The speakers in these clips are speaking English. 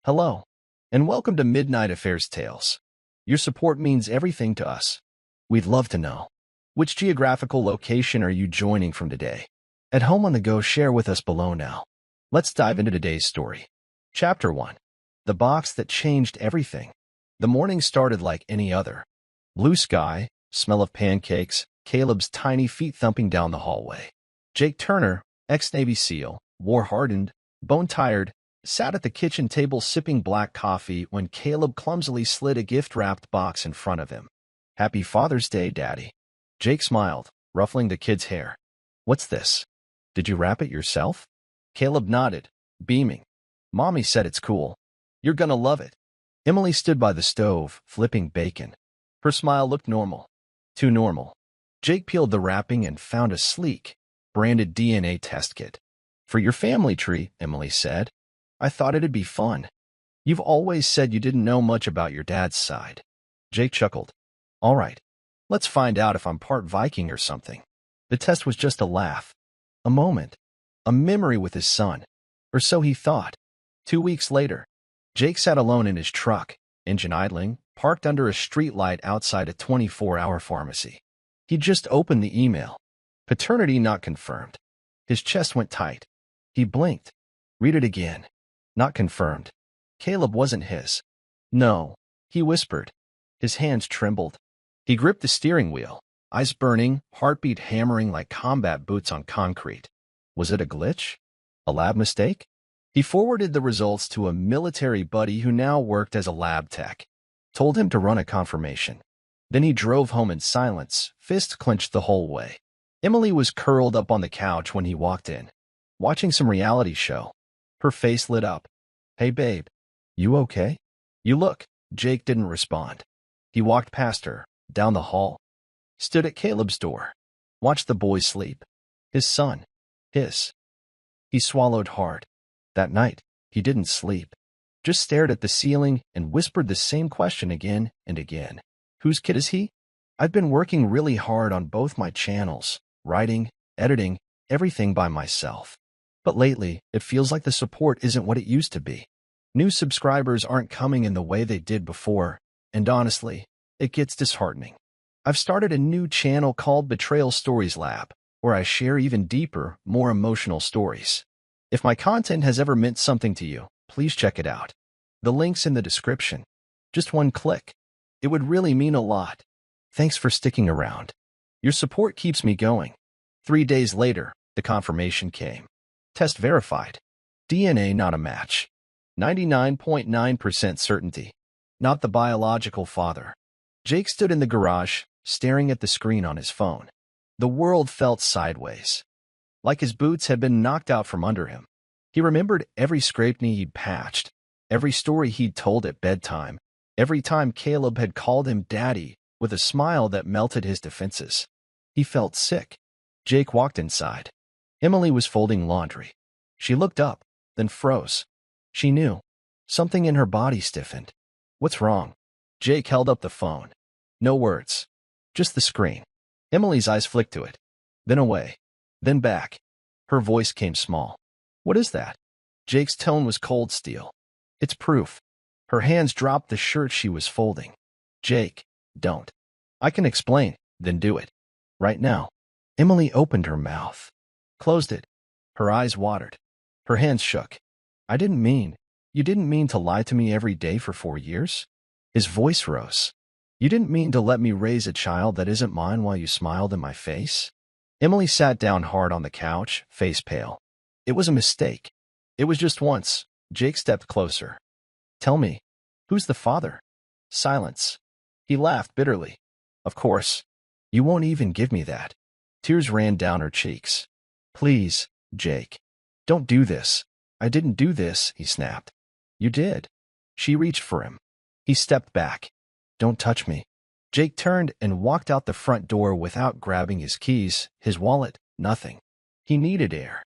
Hello, and welcome to Midnight Affairs Tales. Your support means everything to us. We'd love to know, which geographical location are you joining from today? At home on the go, share with us below now. Let's dive into today's story. Chapter 1. The Box That Changed Everything. The morning started like any other. Blue sky, smell of pancakes, Caleb's tiny feet thumping down the hallway. Jake Turner, ex-Navy SEAL, war-hardened, bone-tired, sat at the kitchen table sipping black coffee when Caleb clumsily slid a gift-wrapped box in front of him. "Happy Father's Day, Daddy." Jake smiled, ruffling the kid's hair. "What's this? Did you wrap it yourself?" Caleb nodded, beaming. "Mommy said it's cool. You're gonna love it." Emily stood by the stove, flipping bacon. Her smile looked normal. Too normal. Jake peeled the wrapping and found a sleek, branded DNA test kit. "For your family tree," Emily said. "I thought it'd be fun. You've always said you didn't know much about your dad's side." Jake chuckled. "All right, let's find out if I'm part Viking or something." The test was just a laugh. A moment. A memory with his son. Or so he thought. 2 weeks later, Jake sat alone in his truck, engine idling, parked under a streetlight outside a 24-hour pharmacy. He'd just opened the email. Paternity not confirmed. His chest went tight. He blinked. Read it again. Not confirmed. Caleb wasn't his. "No," he whispered. His hands trembled. He gripped the steering wheel, eyes burning, heartbeat hammering like combat boots on concrete. Was it a glitch? A lab mistake? He forwarded the results to a military buddy who now worked as a lab tech. Told him to run a confirmation. Then he drove home in silence, fists clenched the whole way. Emily was curled up on the couch when he walked in, watching some reality show. Her face lit up. "Hey, babe. You okay?" "You look." Jake didn't respond. He walked past her, down the hall. Stood at Caleb's door. Watched the boy sleep. His son. His. He swallowed hard. That night, he didn't sleep. Just stared at the ceiling and whispered the same question again and again. "Whose kid is he?" "I've been working really hard on both my channels, writing, editing, everything by myself. But lately, it feels like the support isn't what it used to be. New subscribers aren't coming in the way they did before, and honestly, it gets disheartening. I've started a new channel called Betrayal Stories Lab, where I share even deeper, more emotional stories. If my content has ever meant something to you, please check it out. The link's in the description. Just one click. It would really mean a lot. Thanks for sticking around. Your support keeps me going." 3 days later, the confirmation came. Test verified. DNA not a match. 99.9% certainty. Not the biological father. Jake stood in the garage, staring at the screen on his phone. The world felt sideways. Like his boots had been knocked out from under him. He remembered every scraped knee he'd patched, every story he'd told at bedtime, every time Caleb had called him daddy, with a smile that melted his defenses. He felt sick. Jake walked inside. Emily was folding laundry. She looked up, then froze. She knew. Something in her body stiffened. "What's wrong?" Jake held up the phone. No words. Just the screen. Emily's eyes flicked to it. Then away. Then back. Her voice came small. "What is that?" Jake's tone was cold steel. "It's proof." Her hands dropped the shirt she was folding. "Jake, don't. I can explain, then do it. Right now." Emily opened her mouth. Closed it. Her eyes watered. Her hands shook. "I didn't mean. You didn't mean to lie to me every day for 4 years?" His voice rose. "You didn't mean to let me raise a child that isn't mine while you smiled in my face?" Emily sat down hard on the couch, face pale. "It was a mistake. It was just once." Jake stepped closer. "Tell me, who's the father?" Silence. He laughed bitterly. "Of course. You won't even give me that." Tears ran down her cheeks. "Please, Jake. Don't do this." "I didn't do this," he snapped. "You did." She reached for him. He stepped back. "Don't touch me." Jake turned and walked out the front door without grabbing his keys, his wallet, nothing. He needed air.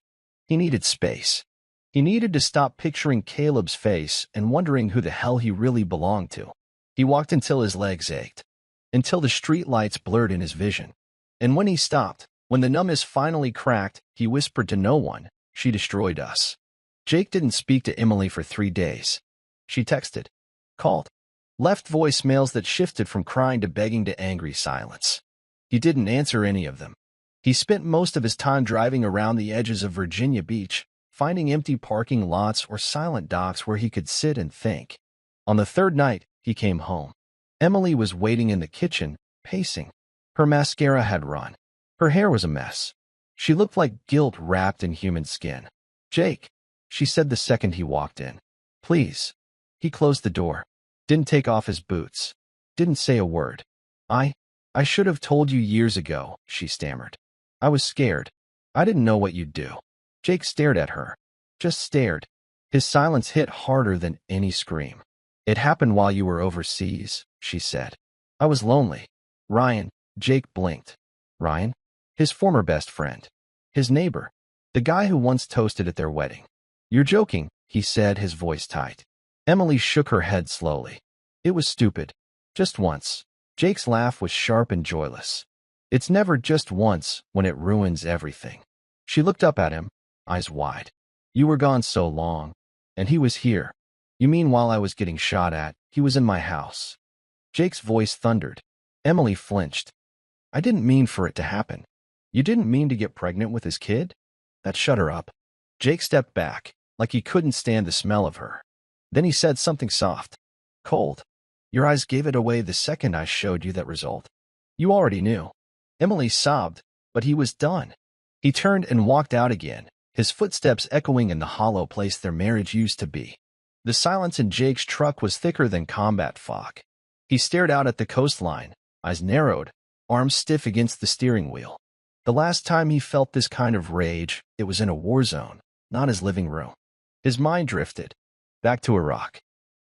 He needed space. He needed to stop picturing Caleb's face and wondering who the hell he really belonged to. He walked until his legs ached, until the streetlights blurred in his vision. And when he stopped, when the numbness finally cracked, he whispered to no one, "She destroyed us." Jake didn't speak to Emily for 3 days. She texted, called, left voicemails that shifted from crying to begging to angry silence. He didn't answer any of them. He spent most of his time driving around the edges of Virginia Beach, finding empty parking lots or silent docks where he could sit and think. On the third night, he came home. Emily was waiting in the kitchen, pacing. Her mascara had run. Her hair was a mess. She looked like guilt wrapped in human skin. "Jake," she said the second he walked in. "Please." He closed the door. Didn't take off his boots. Didn't say a word. I should have told you years ago," she stammered. "I was scared. I didn't know what you'd do." Jake stared at her. Just stared. His silence hit harder than any scream. "It happened while you were overseas," she said. "I was lonely." "Ryan," Jake blinked. Ryan? His former best friend. His neighbor. The guy who once toasted at their wedding. "You're joking," he said, his voice tight. Emily shook her head slowly. "It was stupid. Just once." Jake's laugh was sharp and joyless. "It's never just once when it ruins everything." She looked up at him, eyes wide. "You were gone so long. And he was here." "You mean while I was getting shot at, he was in my house?" Jake's voice thundered. Emily flinched. "I didn't mean for it to happen." "You didn't mean to get pregnant with his kid?" That shut her up. Jake stepped back, like he couldn't stand the smell of her. Then he said something soft. "Cold. Your eyes gave it away the second I showed you that result. You already knew." Emily sobbed, but he was done. He turned and walked out again, his footsteps echoing in the hollow place their marriage used to be. The silence in Jake's truck was thicker than combat fog. He stared out at the coastline, eyes narrowed, arms stiff against the steering wheel. The last time he felt this kind of rage, it was in a war zone, not his living room. His mind drifted. Back to Iraq.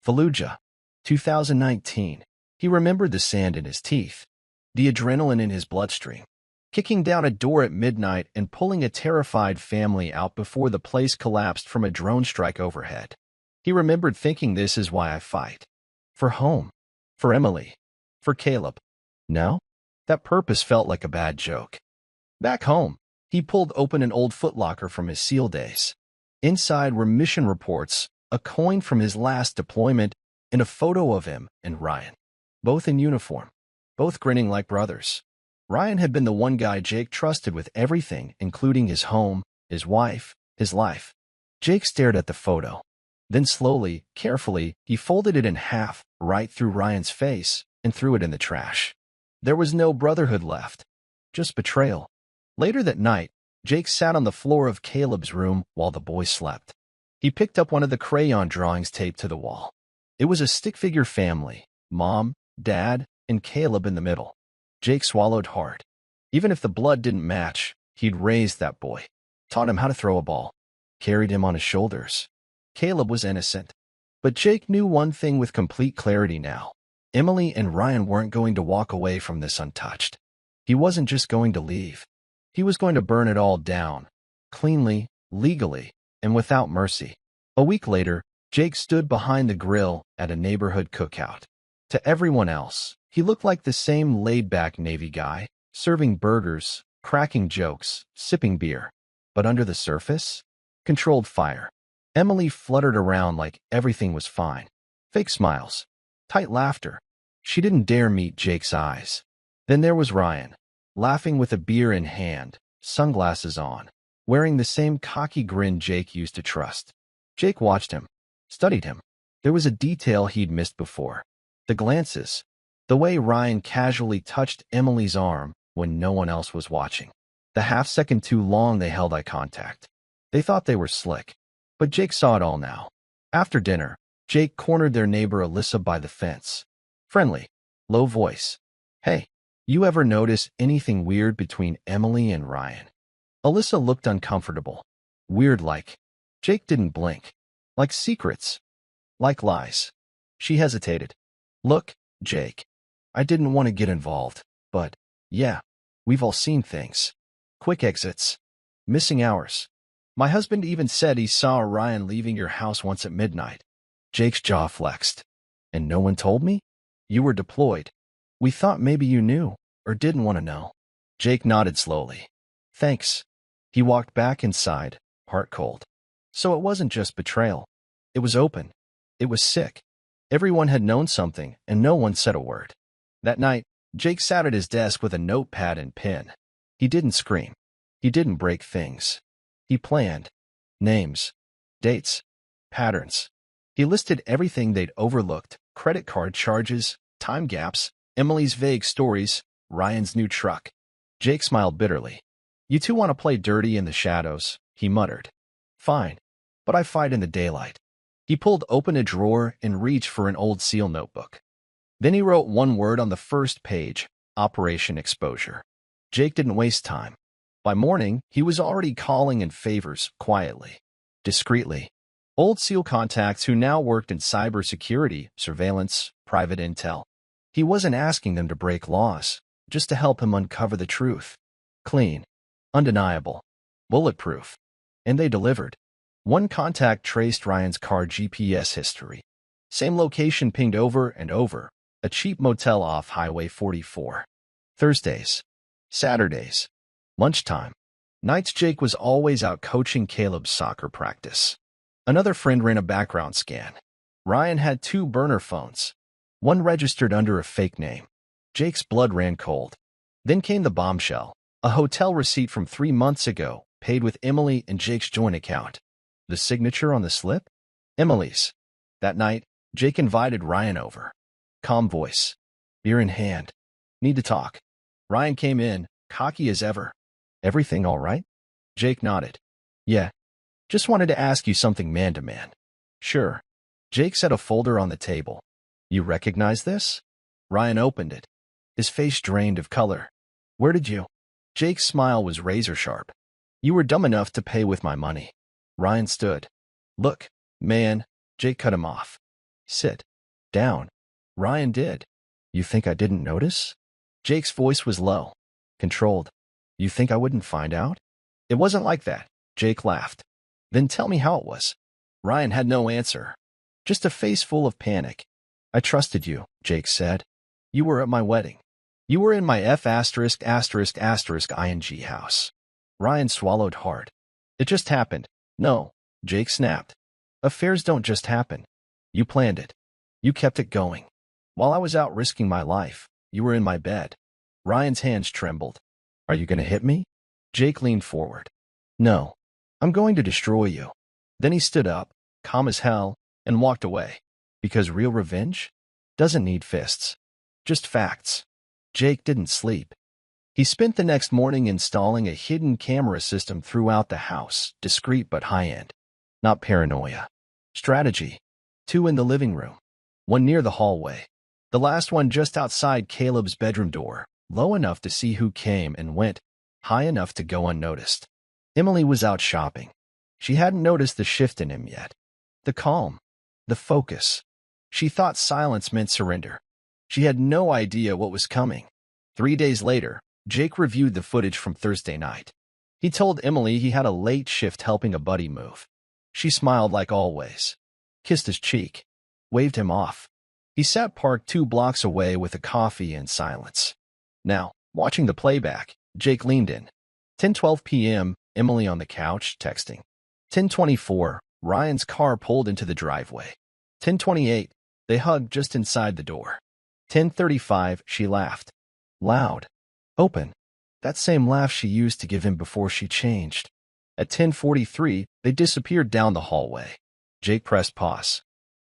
Fallujah. 2019. He remembered the sand in his teeth, the adrenaline in his bloodstream, kicking down a door at midnight and pulling a terrified family out before the place collapsed from a drone strike overhead. He remembered thinking, "This is why I fight. For home. For Emily. For Caleb." Now, that purpose felt like a bad joke. Back home, he pulled open an old footlocker from his SEAL days. Inside were mission reports, a coin from his last deployment, and a photo of him and Ryan. Both in uniform. Both grinning like brothers. Ryan had been the one guy Jake trusted with everything, including his home, his wife, his life. Jake stared at the photo. Then slowly, carefully, he folded it in half, right through Ryan's face, and threw it in the trash. There was no brotherhood left. Just betrayal. Later that night, Jake sat on the floor of Caleb's room while the boy slept. He picked up one of the crayon drawings taped to the wall. It was a stick-figure family, Mom, Dad, and Caleb in the middle. Jake swallowed hard. Even if the blood didn't match, he'd raised that boy, taught him how to throw a ball, carried him on his shoulders. Caleb was innocent. But Jake knew one thing with complete clarity now. Emily and Ryan weren't going to walk away from this untouched. He wasn't just going to leave. He was going to burn it all down, cleanly, legally, and without mercy. A week later, Jake stood behind the grill at a neighborhood cookout. To everyone else, he looked like the same laid-back Navy guy, serving burgers, cracking jokes, sipping beer. But under the surface, controlled fire. Emily fluttered around like everything was fine. Fake smiles. Tight laughter. She didn't dare meet Jake's eyes. Then there was Ryan, laughing with a beer in hand, sunglasses on, wearing the same cocky grin Jake used to trust. Jake watched him, studied him. There was a detail he'd missed before. The glances. The way Ryan casually touched Emily's arm when no one else was watching. The half-second too long they held eye contact. They thought they were slick. But Jake saw it all now. After dinner, Jake cornered their neighbor Alyssa by the fence. Friendly, low voice. "Hey, you ever notice anything weird between Emily and Ryan?" Alyssa looked uncomfortable. Weird like. Jake didn't blink. Like secrets. Like lies. She hesitated. "Look, Jake. I didn't want to get involved, but, yeah, we've all seen things. Quick exits. Missing hours. My husband even said he saw Ryan leaving your house once at midnight." Jake's jaw flexed. "And no one told me? You were deployed. We thought maybe you knew, or didn't want to know." Jake nodded slowly. "Thanks." He walked back inside, heart cold. So it wasn't just betrayal. It was open. It was sick. Everyone had known something, and no one said a word. That night, Jake sat at his desk with a notepad and pen. He didn't scream. He didn't break things. He planned. Names. Dates. Patterns. He listed everything they'd overlooked: credit card charges, time gaps, Emily's vague stories, Ryan's new truck. Jake smiled bitterly. "You two want to play dirty in the shadows," he muttered. "Fine, but I fight in the daylight." He pulled open a drawer and reached for an old seal notebook. Then he wrote one word on the first page: Operation Exposure. Jake didn't waste time. By morning, he was already calling in favors, quietly, discreetly. Old SEAL contacts who now worked in cybersecurity, surveillance, private intel. He wasn't asking them to break laws, just to help him uncover the truth. Clean, undeniable, bulletproof. And they delivered. One contact traced Ryan's car GPS history. Same location pinged over and over, a cheap motel off Highway 44. Thursdays. Saturdays. Lunchtime. Nights Jake was always out coaching Caleb's soccer practice. Another friend ran a background scan. Ryan had 2 burner phones. One registered under a fake name. Jake's blood ran cold. Then came the bombshell. A hotel receipt from 3 months ago, paid with Emily and Jake's joint account. The signature on the slip? Emily's. That night, Jake invited Ryan over. Calm voice. Beer in hand. "Need to talk." Ryan came in, cocky as ever. "Everything all right?" Jake nodded. "Yeah. Just wanted to ask you something man to man." "Sure." Jake set a folder on the table. "You recognize this?" Ryan opened it. His face drained of color. "Where did you?" Jake's smile was razor sharp. "You were dumb enough to pay with my money." Ryan stood. "Look, man," Jake cut him off. "Sit down." Ryan did. "You think I didn't notice?" Jake's voice was low, controlled. "You think I wouldn't find out?" "It wasn't like that," Jake laughed. "Then tell me how it was." Ryan had no answer. Just a face full of panic. "I trusted you," Jake said. "You were at my wedding. You were in my ing house." Ryan swallowed hard. "It just happened." "No," Jake snapped. "Affairs don't just happen. You planned it. You kept it going. While I was out risking my life, you were in my bed." Ryan's hands trembled. "Are you going to hit me?" Jake leaned forward. "No. I'm going to destroy you." Then he stood up, calm as hell, and walked away. Because real revenge doesn't need fists. Just facts. Jake didn't sleep. He spent the next morning installing a hidden camera system throughout the house, discreet but high-end. Not paranoia. Strategy. 2 in the living room. 1 near the hallway. The last one just outside Caleb's bedroom door, low enough to see who came and went, high enough to go unnoticed. Emily was out shopping. She hadn't noticed the shift in him yet. The calm. The focus. She thought silence meant surrender. She had no idea what was coming. 3 days later, Jake reviewed the footage from Thursday night. He told Emily he had a late shift helping a buddy move. She smiled like always, kissed his cheek, waved him off. He sat parked 2 blocks away with a coffee in silence. Now, watching the playback, Jake leaned in. 10:12 p.m., Emily on the couch, texting. 10:24, Ryan's car pulled into the driveway. 10:28, they hugged just inside the door. 10:35, she laughed. Loud. Open. That same laugh she used to give him before she changed. At 10:43, they disappeared down the hallway. Jake pressed pause.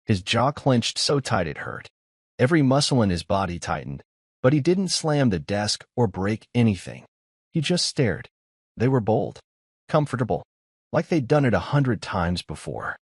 His jaw clenched so tight it hurt. Every muscle in his body tightened, but he didn't slam the desk or break anything. He just stared. They were bold, comfortable, like they'd done it 100 times before.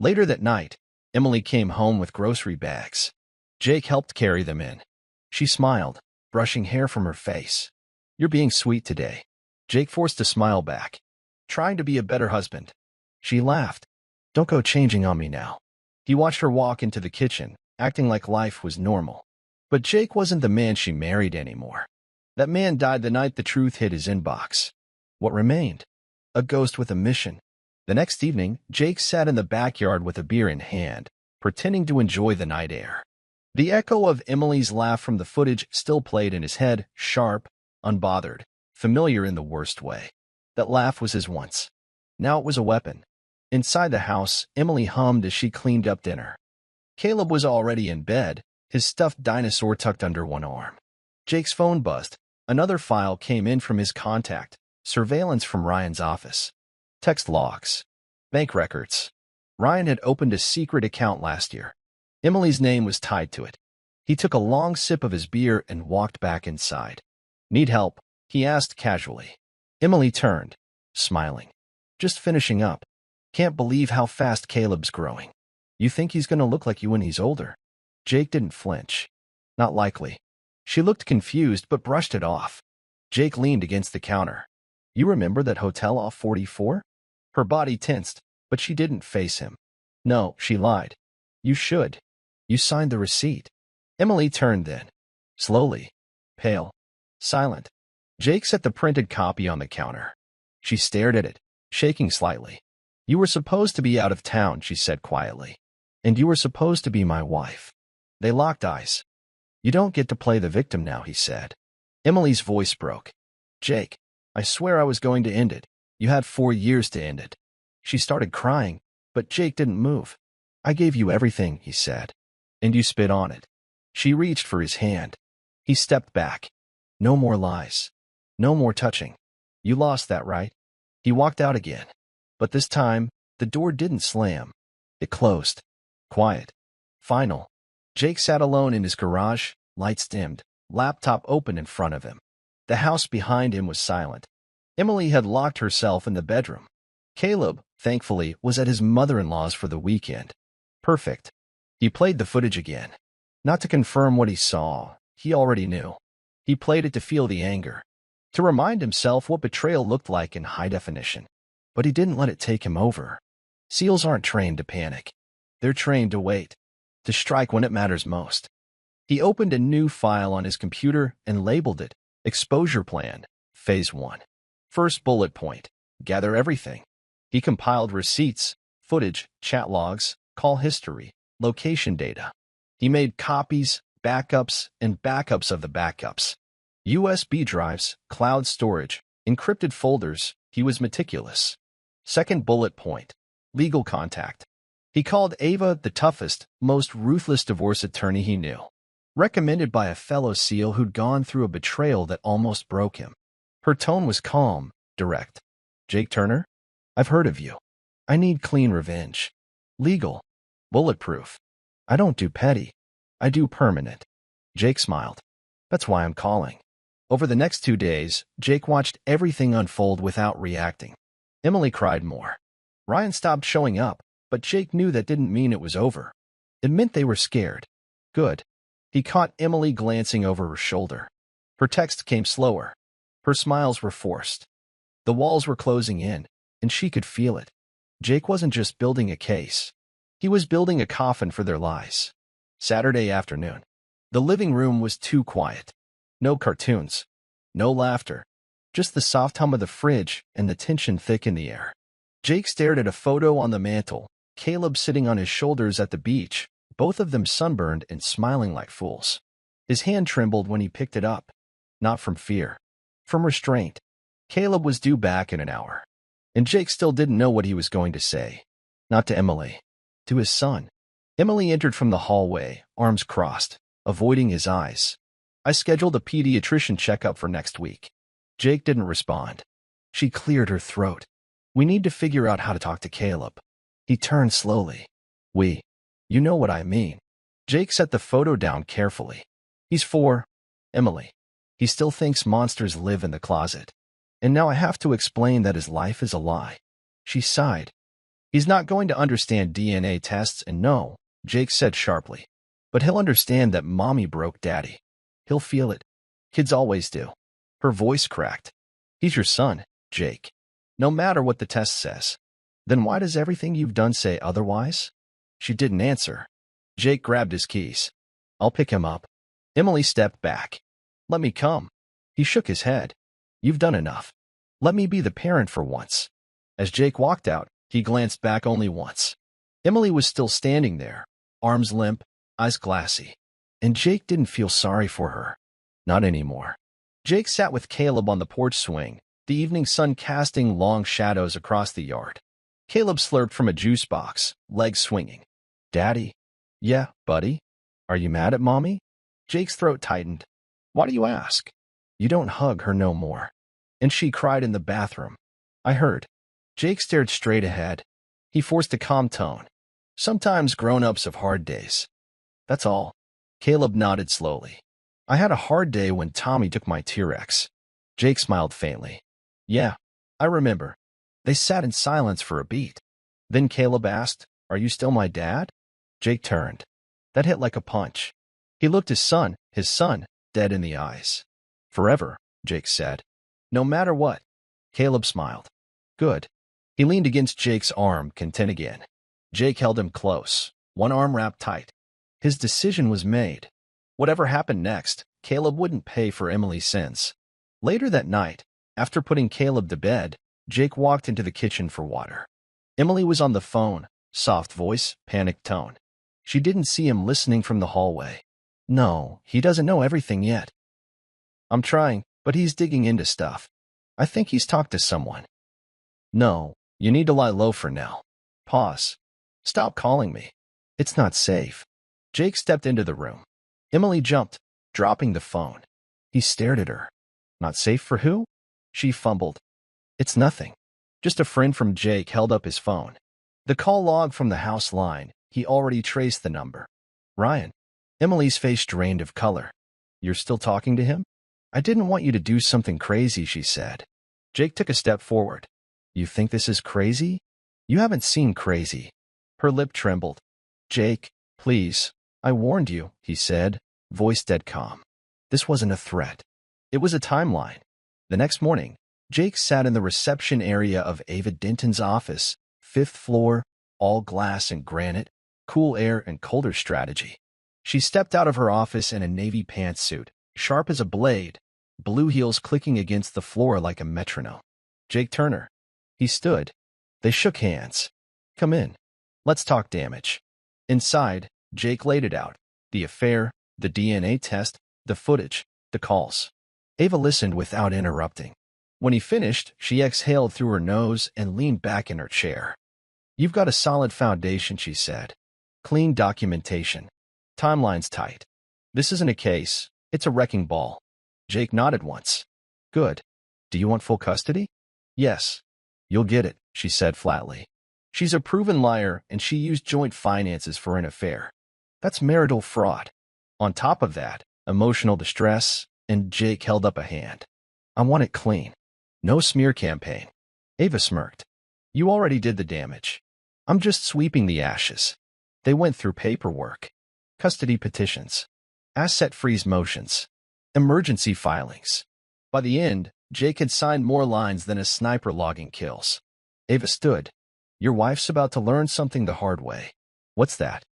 Later that night, Emily came home with grocery bags. Jake helped carry them in. She smiled, brushing hair from her face. "You're being sweet today." Jake forced a smile back. "Trying to be a better husband." She laughed. "Don't go changing on me now." He watched her walk into the kitchen, acting like life was normal. But Jake wasn't the man she married anymore. That man died the night the truth hit his inbox. What remained? A ghost with a mission. The next evening, Jake sat in the backyard with a beer in hand, pretending to enjoy the night air. The echo of Emily's laugh from the footage still played in his head, sharp, unbothered, familiar in the worst way. That laugh was his once. Now it was a weapon. Inside the house, Emily hummed as she cleaned up dinner. Caleb was already in bed, his stuffed dinosaur tucked under one arm. Jake's phone buzzed. Another file came in from his contact. Surveillance from Ryan's office. Text logs. Bank records. Ryan had opened a secret account last year. Emily's name was tied to it. He took a long sip of his beer and walked back inside. "Need help?" he asked casually. Emily turned, smiling. "Just finishing up. Can't believe how fast Caleb's growing. You think he's going to look like you when he's older?" Jake didn't flinch. "Not likely." She looked confused but brushed it off. Jake leaned against the counter. "You remember that hotel off 44? Her body tensed, but she didn't face him. "No," she lied. "You should. You signed the receipt." Emily turned then. Slowly. Pale. Silent. Jake set the printed copy on the counter. She stared at it, shaking slightly. "You were supposed to be out of town," she said quietly. "And you were supposed to be my wife." They locked eyes. "You don't get to play the victim now," he said. Emily's voice broke. "Jake, I swear I was going to end it. You had 4 years to end it." She started crying, but Jake didn't move. "I gave you everything," he said. "And you spit on it." She reached for his hand. He stepped back. "No more lies. No more touching. You lost that, right?" He walked out again. But this time, the door didn't slam. It closed. Quiet. Final. Jake sat alone in his garage, lights dimmed, laptop open in front of him. The house behind him was silent. Emily had locked herself in the bedroom. Caleb, thankfully, was at his mother-in-law's for the weekend. Perfect. He played the footage again. Not to confirm what he saw. He already knew. He played it to feel the anger, to remind himself what betrayal looked like in high definition. But he didn't let it take him over. SEALs aren't trained to panic. They're trained to wait, to strike when it matters most. He opened a new file on his computer and labeled it Exposure Plan, Phase 1. First bullet point, gather everything. He compiled receipts, footage, chat logs, call history, location data. He made copies, backups, and backups of the backups. USB drives, cloud storage, encrypted folders. He was meticulous. Second bullet point, legal contact. He called Ava the toughest, most ruthless divorce attorney he knew, recommended by a fellow SEAL who'd gone through a betrayal that almost broke him. Her tone was calm, direct. "Jake Turner? I've heard of you. I need clean revenge. Legal. Bulletproof. I don't do petty. I do permanent." Jake smiled. "That's why I'm calling." Over the next 2 days, Jake watched everything unfold without reacting. Emily cried more. Ryan stopped showing up, but Jake knew that didn't mean it was over. It meant they were scared. Good. He caught Emily glancing over her shoulder. Her text came slower. Her smiles were forced. The walls were closing in, and she could feel it. Jake wasn't just building a case. He was building a coffin for their lies. Saturday afternoon. The living room was too quiet. No cartoons. No laughter. Just the soft hum of the fridge and the tension thick in the air. Jake stared at a photo on the mantel, Caleb sitting on his shoulders at the beach, both of them sunburned and smiling like fools. His hand trembled when he picked it up. Not from fear. From restraint. Caleb was due back in an hour. And Jake still didn't know what he was going to say. Not to Emily. To his son. Emily entered from the hallway, arms crossed, avoiding his eyes. "I scheduled a pediatrician checkup for next week." Jake didn't respond. She cleared her throat. "We need to figure out how to talk to Caleb." He turned slowly. "We. You know what I mean." Jake set the photo down carefully. "He's 4. Emily. He still thinks monsters live in the closet. And now I have to explain that his life is a lie." She sighed. "He's not going to understand DNA tests and no," Jake said sharply. "But he'll understand that mommy broke daddy. He'll feel it. Kids always do." Her voice cracked. "He's your son, Jake. No matter what the test says. Then why does everything you've done say otherwise?" She didn't answer. Jake grabbed his keys. "I'll pick him up." Emily stepped back. "Let me come." He shook his head. "You've done enough. Let me be the parent for once." As Jake walked out, he glanced back only once. Emily was still standing there, arms limp, eyes glassy. And Jake didn't feel sorry for her. Not anymore. Jake sat with Caleb on the porch swing, the evening sun casting long shadows across the yard. Caleb slurped from a juice box, legs swinging. "Daddy." Yeah, buddy. Are you mad at Mommy? Jake's throat tightened. Why do you ask? You don't hug her no more. And she cried in the bathroom. I heard. Jake stared straight ahead. He forced a calm tone. Sometimes grown-ups have hard days. That's all. Caleb nodded slowly. I had a hard day when Tommy took my T-Rex. Jake smiled faintly. Yeah, I remember. They sat in silence for a beat. Then Caleb asked, Are you still my dad? Jake turned. That hit like a punch. He looked his son, dead in the eyes. Forever, Jake said. No matter what. Caleb smiled. Good. He leaned against Jake's arm, content again. Jake held him close, one arm wrapped tight. His decision was made. Whatever happened next, Caleb wouldn't pay for Emily's sins. Later that night, after putting Caleb to bed, Jake walked into the kitchen for water. Emily was on the phone, soft voice, panicked tone. She didn't see him listening from the hallway. No, he doesn't know everything yet. I'm trying, but he's digging into stuff. I think he's talked to someone. No, you need to lie low for now. Pause. Stop calling me. It's not safe. Jake stepped into the room. Emily jumped, dropping the phone. He stared at her. Not safe for who? She fumbled. It's nothing. Just a friend from Jake held up his phone. The call log from the house line, he already traced the number. Ryan. Emily's face drained of color. You're still talking to him? I didn't want you to do something crazy, she said. Jake took a step forward. You think this is crazy? You haven't seen crazy. Her lip trembled. Jake, please. I warned you, he said, voice dead calm. This wasn't a threat. It was a timeline. The next morning, Jake sat in the reception area of Ava Denton's office, 5th floor, all glass and granite, cool air and colder strategy. She stepped out of her office in a navy pantsuit, sharp as a blade, blue heels clicking against the floor like a metronome. Jake Turner. He stood. They shook hands. Come in. Let's talk damage. Inside, Jake laid it out. The affair, the DNA test, the footage, the calls. Ava listened without interrupting. When he finished, she exhaled through her nose and leaned back in her chair. You've got a solid foundation, she said. Clean documentation. Timeline's tight. This isn't a case. It's a wrecking ball. Jake nodded once. Good. Do you want full custody? Yes. You'll get it, she said flatly. She's a proven liar, and she used joint finances for an affair. That's marital fraud. On top of that, emotional distress, and Jake held up a hand. I want it clean. No smear campaign. Ava smirked. You already did the damage. I'm just sweeping the ashes. They went through paperwork. Custody petitions. Asset freeze motions. Emergency filings. By the end, Jake had signed more lines than a sniper logging kills. Ava stood. Your wife's about to learn something the hard way. What's that?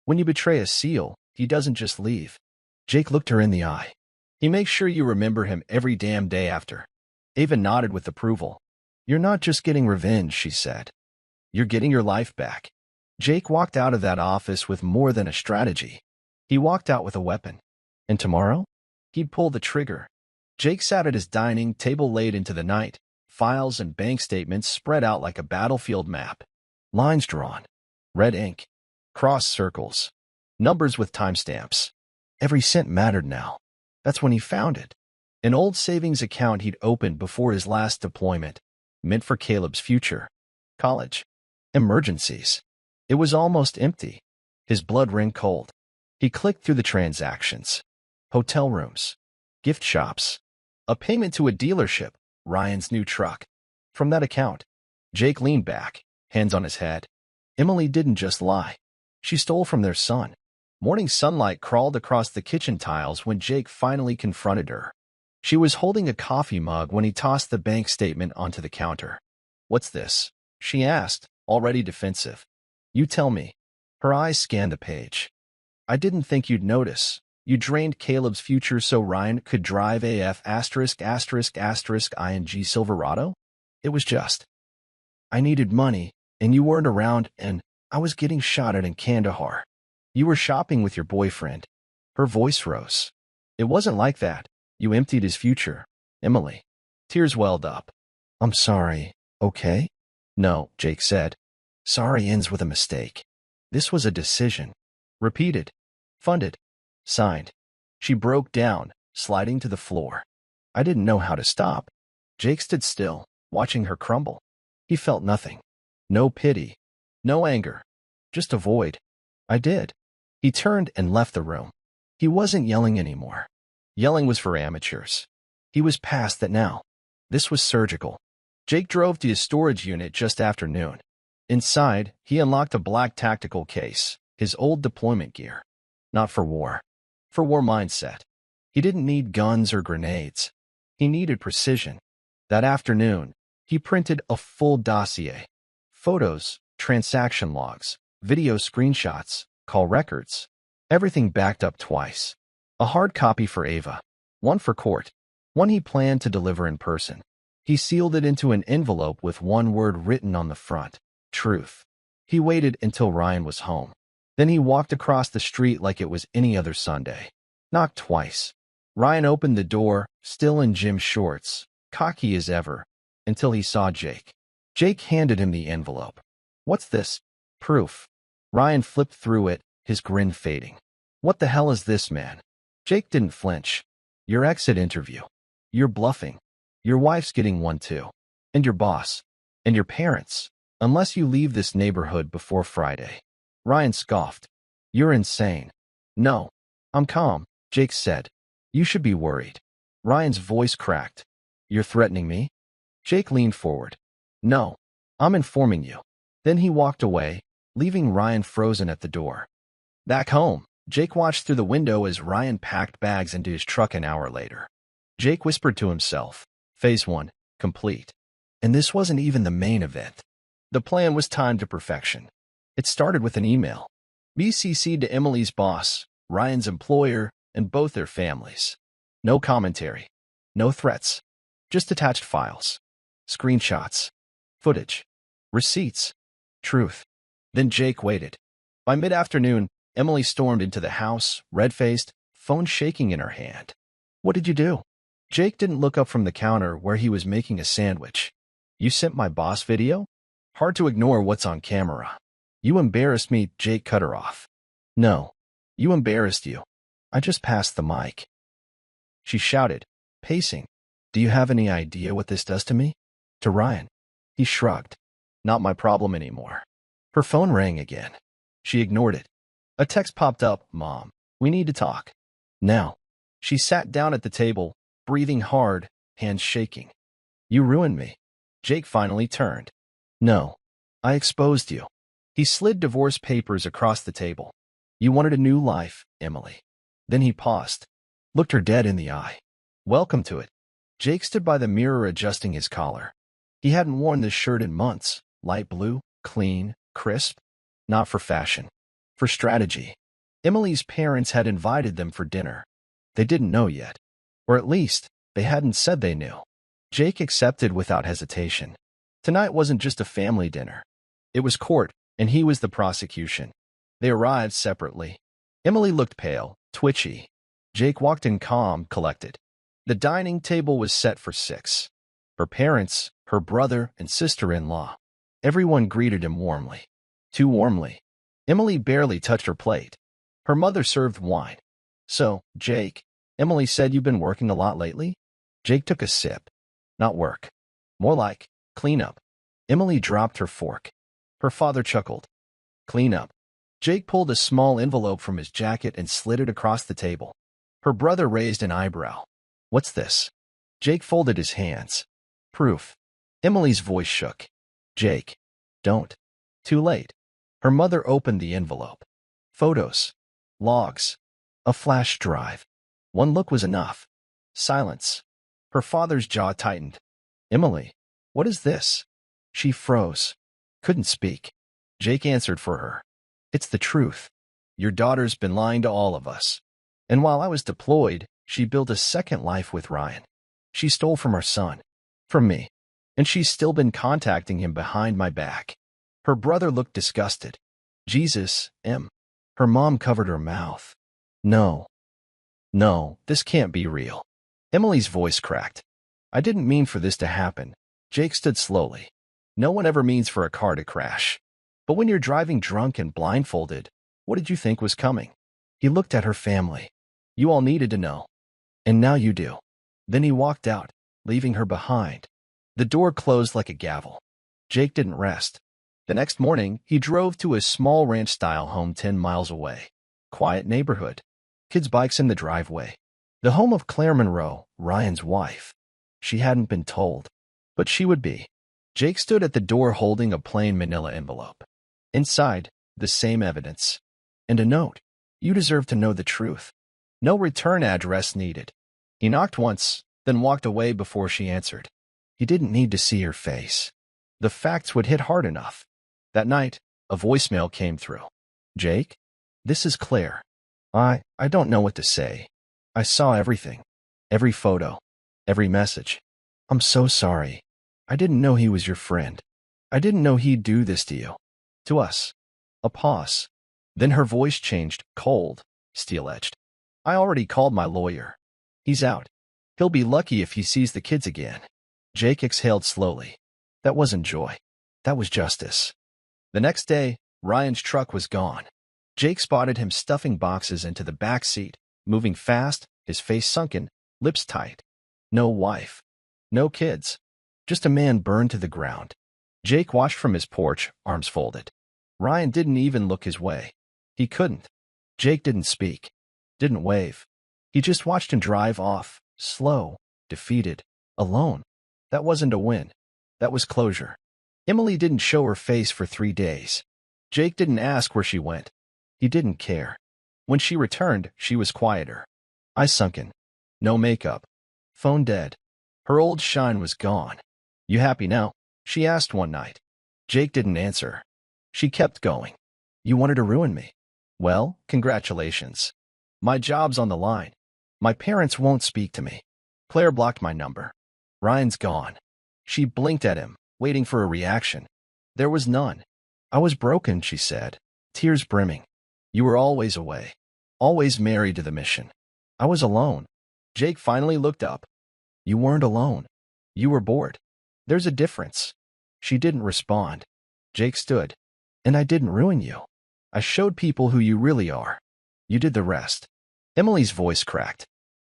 When you betray a SEAL, he doesn't just leave. Jake looked her in the eye. He makes sure you remember him every damn day after. Ava nodded with approval. You're not just getting revenge, she said. You're getting your life back. Jake walked out of that office with more than a strategy. He walked out with a weapon. And tomorrow? He'd pull the trigger. Jake sat at his dining table late into the night, files and bank statements spread out like a battlefield map. Lines drawn. Red ink. Cross circles. Numbers with timestamps. Every cent mattered now. That's when he found it. An old savings account he'd opened before his last deployment, meant for Caleb's future. College. Emergencies. It was almost empty. His blood ran cold. He clicked through the transactions. Hotel rooms. Gift shops. A payment to a dealership. Ryan's new truck. From that account, Jake leaned back, hands on his head. Emily didn't just lie. She stole from their son. Morning sunlight crawled across the kitchen tiles when Jake finally confronted her. She was holding a coffee mug when he tossed the bank statement onto the counter. What's this? She asked, already defensive. You tell me. Her eyes scanned the page. I didn't think you'd notice. You drained Caleb's future so Ryan could drive AF *****ing Silverado? It was just. I needed money, and you weren't around, and I was getting shot at in Kandahar. You were shopping with your boyfriend. Her voice rose. It wasn't like that. You emptied his future. Emily. Tears welled up. I'm sorry, okay? No, Jake said. Sorry ends with a mistake. This was a decision. Repeated. Funded. Signed. She broke down, sliding to the floor. I didn't know how to stop. Jake stood still, watching her crumble. He felt nothing. No pity. No anger. Just a void. I did. He turned and left the room. He wasn't yelling anymore. Yelling was for amateurs. He was past that now. This was surgical. Jake drove to his storage unit just after noon. Inside, he unlocked a black tactical case, his old deployment gear. Not for war. For war mindset. He didn't need guns or grenades. He needed precision. That afternoon, he printed a full dossier. Photos, transaction logs, video screenshots, call records. Everything backed up twice. A hard copy for Ava. One for court. One he planned to deliver in person. He sealed it into an envelope with one word written on the front. Truth. He waited until Ryan was home. Then he walked across the street like it was any other Sunday. Knocked twice. Ryan opened the door, still in gym shorts, cocky as ever, until he saw Jake. Jake handed him the envelope. What's this? Proof. Ryan flipped through it, his grin fading. What the hell is this, man? Jake didn't flinch. Your exit interview. You're bluffing. Your wife's getting one too. And your boss. And your parents. Unless you leave this neighborhood before Friday. Ryan scoffed. You're insane. No. I'm calm, Jake said. You should be worried. Ryan's voice cracked. You're threatening me? Jake leaned forward. No. I'm informing you. Then he walked away, leaving Ryan frozen at the door. Back home, Jake watched through the window as Ryan packed bags into his truck an hour later. Jake whispered to himself, Phase 1, complete. And this wasn't even the main event. The plan was timed to perfection. It started with an email. BCC'd to Emily's boss, Ryan's employer, and both their families. No commentary. No threats. Just attached files. Screenshots. Footage. Receipts. Truth. Then Jake waited. By mid-afternoon, Emily stormed into the house, red-faced, phone shaking in her hand. What did you do? Jake didn't look up from the counter where he was making a sandwich. You sent my boss video? Hard to ignore what's on camera. You embarrassed me, Jake cut her off. No. You embarrassed you. I just passed the mic. She shouted, pacing. Do you have any idea what this does to me? To Ryan. He shrugged. Not my problem anymore. Her phone rang again. She ignored it. A text popped up, Mom, we need to talk. Now. She sat down at the table, breathing hard, hands shaking. You ruined me. Jake finally turned. No. I exposed you. He slid divorce papers across the table. You wanted a new life, Emily. Then he paused. Looked her dead in the eye. Welcome to it. Jake stood by the mirror adjusting his collar. He hadn't worn this shirt in months. Light blue, clean, crisp. Not for fashion. For strategy. Emily's parents had invited them for dinner. They didn't know yet. Or at least, they hadn't said they knew. Jake accepted without hesitation. Tonight wasn't just a family dinner. It was court, and he was the prosecution. They arrived separately. Emily looked pale, twitchy. Jake walked in calm, collected. The dining table was set for 6. Her parents, her brother, and sister-in-law. Everyone greeted him warmly. Too warmly. Emily barely touched her plate. Her mother served wine. So, Jake, Emily said you've been working a lot lately? Jake took a sip. Not work. More like cleanup. Emily dropped her fork. Her father chuckled. Cleanup. Jake pulled a small envelope from his jacket and slid it across the table. Her brother raised an eyebrow. What's this? Jake folded his hands. Proof. Emily's voice shook. Jake. Don't. Too late. Her mother opened the envelope. Photos. Logs. A flash drive. One look was enough. Silence. Her father's jaw tightened. Emily. What is this? She froze. Couldn't speak. Jake answered for her. It's the truth. Your daughter's been lying to all of us. And while I was deployed, she built a second life with Ryan. She stole from our son. From me. And she's still been contacting him behind my back. Her brother looked disgusted. Jesus, Em. Her mom covered her mouth. No. No, this can't be real. Emily's voice cracked. I didn't mean for this to happen. Jake stood slowly. No one ever means for a car to crash. But when you're driving drunk and blindfolded, What did you think was coming? He looked at her family. You all needed to know. And now you do. Then he walked out, leaving her behind. The door closed like a gavel. Jake didn't rest. The next morning, he drove to his small ranch-style home 10 miles away. Quiet neighborhood. Kids' bikes in the driveway. The home of Claire Monroe, Ryan's wife. She hadn't been told, but she would be. Jake stood at the door holding a plain manila envelope. Inside, the same evidence. And a note. You deserve to know the truth. No return address needed. He knocked once, then walked away before she answered. He didn't need to see her face. The facts would hit hard enough. That night, a voicemail came through. Jake? This is Claire. I don't know what to say. I saw everything. Every photo. Every message. I'm so sorry. I didn't know he was your friend. I didn't know he'd do this to you. To us. A pause. Then her voice changed, cold, steel-edged. I already called my lawyer. He's out. He'll be lucky if he sees the kids again. Jake exhaled slowly. That wasn't joy. That was justice. The next day, Ryan's truck was gone. Jake spotted him stuffing boxes into the back seat, moving fast, his face sunken, lips tight. No wife. No kids. Just a man burned to the ground. Jake watched from his porch, arms folded. Ryan didn't even look his way. He couldn't. Jake didn't speak. Didn't wave. He just watched him drive off, slow, defeated, alone. That wasn't a win. That was closure. Emily didn't show her face for 3 days. Jake didn't ask where she went. He didn't care. When she returned, she was quieter. Eyes sunken. No makeup. Phone dead. Her old shine was gone. You happy now? She asked one night. Jake didn't answer. She kept going. You wanted to ruin me. Well, congratulations. My job's on the line. My parents won't speak to me. Claire blocked my number. Ryan's gone. She blinked at him, waiting for a reaction. There was none. I was broken, she said, tears brimming. You were always away. Always married to the mission. I was alone. Jake finally looked up. You weren't alone. You were bored. There's a difference. She didn't respond. Jake stood. And I didn't ruin you. I showed people who you really are. You did the rest. Emily's voice cracked.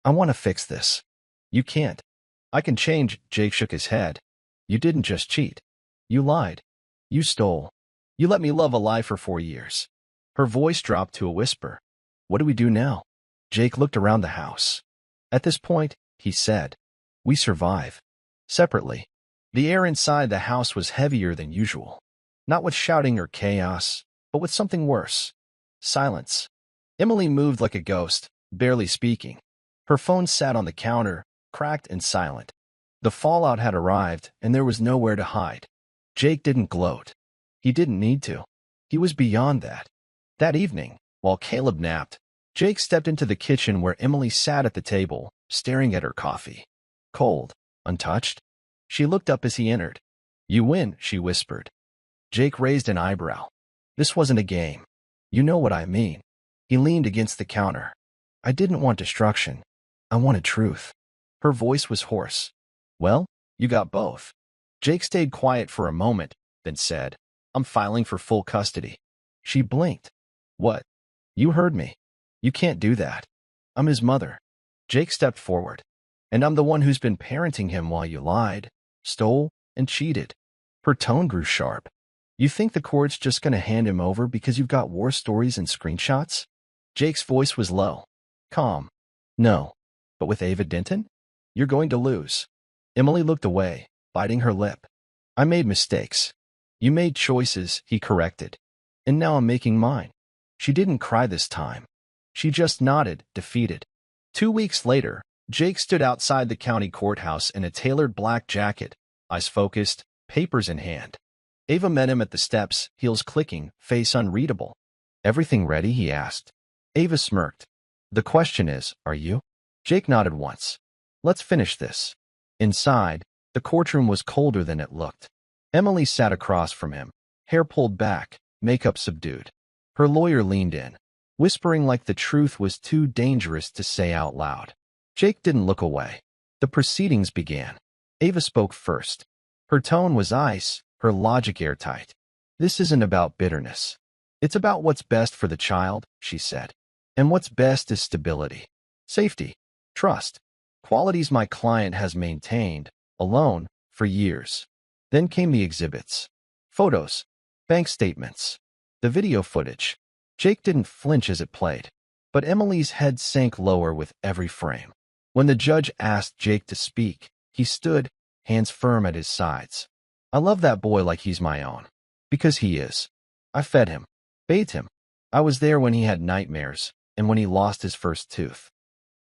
I want to fix this. You can't. I can change. Jake shook his head. You didn't just cheat. You lied. You stole. You let me love a lie for 4 years. Her voice dropped to a whisper. What do we do now? Jake looked around the house. At this point, he said, we survive. Separately. The air inside the house was heavier than usual. Not with shouting or chaos, but with something worse. Silence. Emily moved like a ghost, barely speaking. Her phone sat on the counter, cracked and silent. The fallout had arrived, and there was nowhere to hide. Jake didn't gloat. He didn't need to. He was beyond that. That evening, while Caleb napped, Jake stepped into the kitchen where Emily sat at the table, staring at her coffee. Cold, untouched. She looked up as he entered. You win, she whispered. Jake raised an eyebrow. This wasn't a game. You know what I mean. He leaned against the counter. I didn't want destruction. I wanted truth. Her voice was hoarse. Well, you got both. Jake stayed quiet for a moment, then said, I'm filing for full custody. She blinked. What? You heard me. You can't do that. I'm his mother. Jake stepped forward. And I'm the one who's been parenting him while you lied, stole, and cheated. Her tone grew sharp. You think the court's just going to hand him over because you've got war stories and screenshots? Jake's voice was low. Calm. No. But with Ava Denton? You're going to lose. Emily looked away, biting her lip. I made mistakes. You made choices, he corrected. And now I'm making mine. She didn't cry this time. She just nodded, defeated. 2 weeks later, Jake stood outside the county courthouse in a tailored black jacket, eyes focused, papers in hand. Ava met him at the steps, heels clicking, face unreadable. Everything ready? He asked. Ava smirked. The question is, are you? Jake nodded once. Let's finish this. Inside, the courtroom was colder than it looked. Emily sat across from him, hair pulled back, makeup subdued. Her lawyer leaned in, whispering like the truth was too dangerous to say out loud. Jake didn't look away. The proceedings began. Ava spoke first. Her tone was ice, her logic airtight. This isn't about bitterness. It's about what's best for the child, she said. And what's best is stability, safety, trust, qualities my client has maintained, alone, for years. Then came the exhibits. Photos, bank statements, the video footage. Jake didn't flinch as it played, but Emily's head sank lower with every frame. When the judge asked Jake to speak, he stood, hands firm at his sides. I love that boy like he's my own. Because he is. I fed him, bathed him. I was there when he had nightmares, and when he lost his first tooth.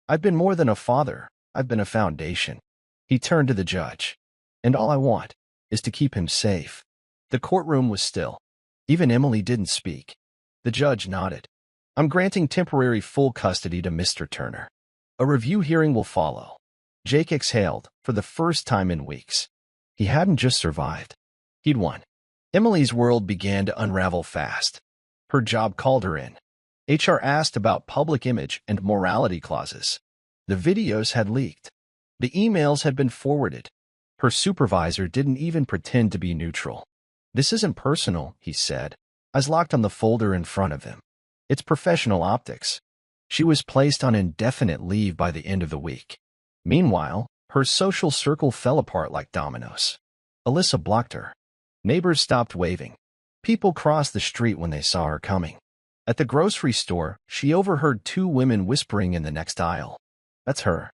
I've been more than a father, I've been a foundation. He turned to the judge. And all I want is to keep him safe. The courtroom was still. Even Emily didn't speak. The judge nodded. I'm granting temporary full custody to Mr. Turner. A review hearing will follow. Jake exhaled for the first time in weeks. He hadn't just survived. He'd won. Emily's world began to unravel fast. Her job called her in. HR asked about public image and morality clauses. The videos had leaked. The emails had been forwarded. Her supervisor didn't even pretend to be neutral. This isn't personal, he said, eyes locked on the folder in front of him. It's professional optics. She was placed on indefinite leave by the end of the week. Meanwhile, her social circle fell apart like dominoes. Alyssa blocked her. Neighbors stopped waving. People crossed the street when they saw her coming. At the grocery store, she overheard two women whispering in the next aisle. That's her.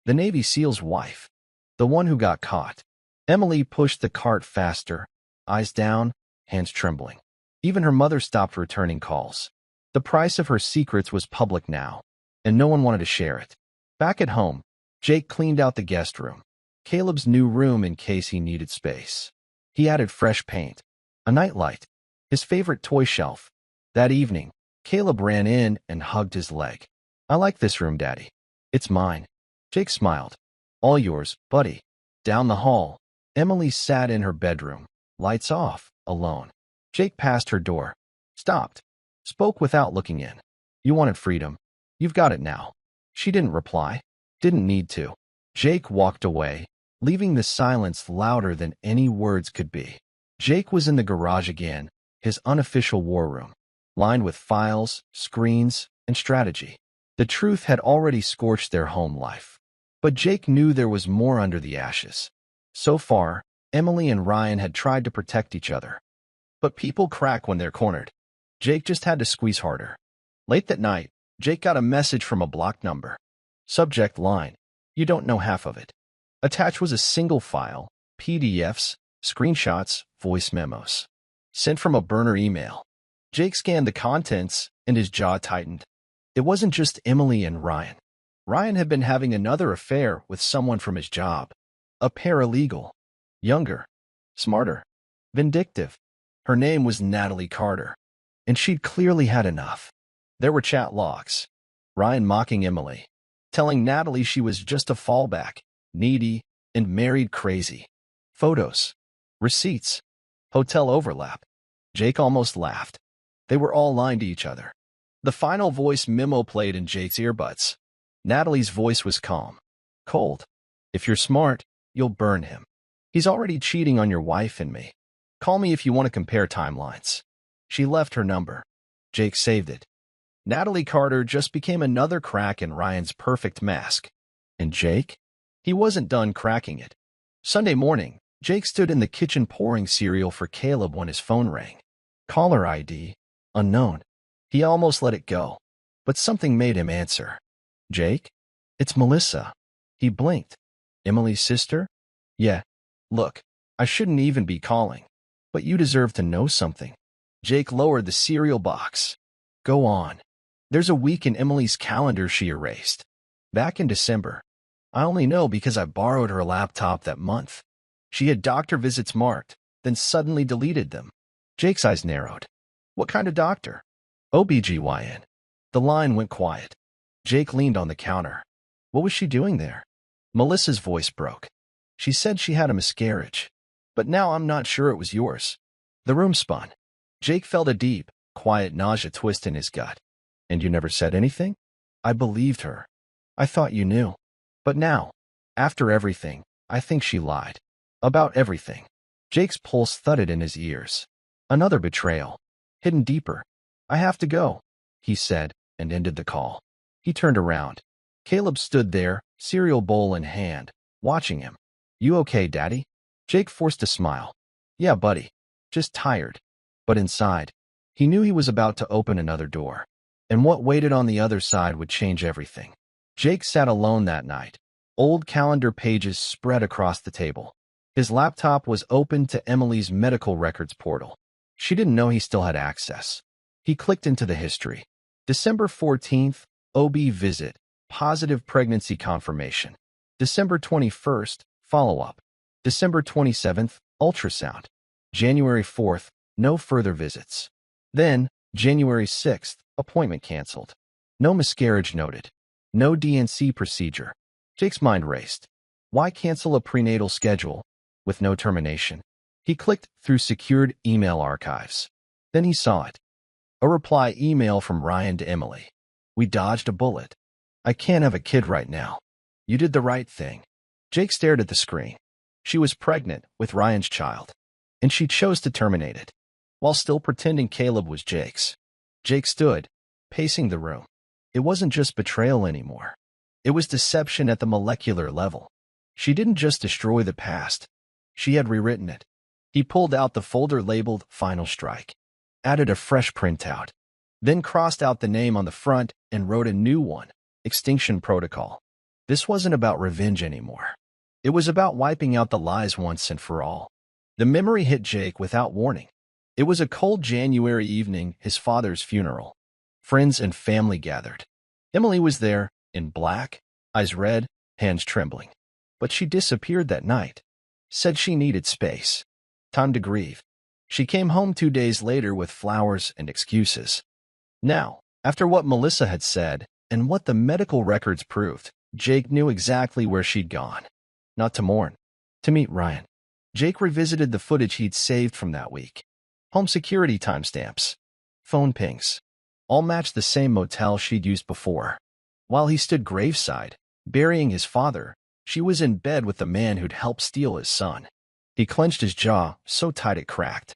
The Navy SEAL's wife. The one who got caught. Emily pushed the cart faster, eyes down, hands trembling. Even her mother stopped returning calls. The price of her secrets was public now, and no one wanted to share it. Back at home, Jake cleaned out the guest room, Caleb's new room in case he needed space. He added fresh paint, a nightlight, his favorite toy shelf. That evening, Caleb ran in and hugged his leg. I like this room, Daddy. It's mine. Jake smiled. All yours, buddy. Down the hall, Emily sat in her bedroom, lights off, alone. Jake passed her door, stopped, spoke without looking in. You wanted freedom. You've got it now. She didn't reply, didn't need to. Jake walked away, leaving the silence louder than any words could be. Jake was in the garage again, his unofficial war room, lined with files, screens, and strategy. The truth had already scorched their home life. But Jake knew there was more under the ashes. So far, Emily and Ryan had tried to protect each other. But people crack when they're cornered. Jake just had to squeeze harder. Late that night, Jake got a message from a blocked number. Subject line, you don't know half of it. Attached was a single file, PDFs, screenshots, voice memos. Sent from a burner email. Jake scanned the contents, and his jaw tightened. It wasn't just Emily and Ryan. Ryan had been having another affair with someone from his job. A paralegal. Younger. Smarter. Vindictive. Her name was Natalie Carter. And she'd clearly had enough. There were chat logs. Ryan mocking Emily. Telling Natalie she was just a fallback, needy, and married crazy. Photos. Receipts. Hotel overlap. Jake almost laughed. They were all lying to each other. The final voice memo played in Jake's earbuds. Natalie's voice was calm. Cold. If you're smart, you'll burn him. He's already cheating on your wife and me. Call me if you want to compare timelines. She left her number. Jake saved it. Natalie Carter just became another crack in Ryan's perfect mask. And Jake? He wasn't done cracking it. Sunday morning, Jake stood in the kitchen pouring cereal for Caleb when his phone rang. Caller ID, unknown. He almost let it go, but something made him answer. Jake? It's Melissa. He blinked. Emily's sister? Yeah. Look, I shouldn't even be calling, but you deserve to know something. Jake lowered the cereal box. Go on. There's a week in Emily's calendar she erased. Back in December. I only know because I borrowed her laptop that month. She had doctor visits marked, then suddenly deleted them. Jake's eyes narrowed. What kind of doctor? OBGYN. The line went quiet. Jake leaned on the counter. What was she doing there? Melissa's voice broke. She said she had a miscarriage. But now I'm not sure it was yours. The room spun. Jake felt a deep, quiet nausea twist in his gut. And you never said anything? I believed her. I thought you knew. But now, after everything, I think she lied. About everything. Jake's pulse thudded in his ears. Another betrayal. Hidden deeper. I have to go, he said, and ended the call. He turned around. Caleb stood there, cereal bowl in hand, watching him. You okay, Daddy? Jake forced a smile. Yeah, buddy. Just tired. But inside, he knew he was about to open another door. And what waited on the other side would change everything. Jake sat alone that night. Old calendar pages spread across the table. His laptop was open to Emily's medical records portal. She didn't know he still had access. He clicked into the history. December 14th, OB visit, positive pregnancy confirmation. December 21st, follow-up. December 27th, ultrasound. January 4th, no further visits. Then, January 6th, appointment canceled. No miscarriage noted. No DNC procedure. Jake's mind raced. Why cancel a prenatal schedule with no termination? He clicked through secured email archives. Then he saw it. A reply email from Ryan to Emily. We dodged a bullet. I can't have a kid right now. You did the right thing. Jake stared at the screen. She was pregnant with Ryan's child, and she chose to terminate it, while still pretending Caleb was Jake's. Jake stood, pacing the room. It wasn't just betrayal anymore. It was deception at the molecular level. She didn't just destroy the past. She had rewritten it. He pulled out the folder labeled Final Strike, added a fresh printout, then crossed out the name on the front and wrote a new one, Extinction Protocol. This wasn't about revenge anymore. It was about wiping out the lies once and for all. The memory hit Jake without warning. It was a cold January evening, his father's funeral. Friends and family gathered. Emily was there, in black, eyes red, hands trembling. But she disappeared that night. Said she needed space. Time to grieve. She came home 2 days later with flowers and excuses. Now, after what Melissa had said, and what the medical records proved, Jake knew exactly where she'd gone. Not to mourn. To meet Ryan. Jake revisited the footage he'd saved from that week. Home security timestamps. Phone pings. All matched the same motel she'd used before. While he stood graveside, burying his father, she was in bed with the man who'd helped steal his son. He clenched his jaw so tight it cracked.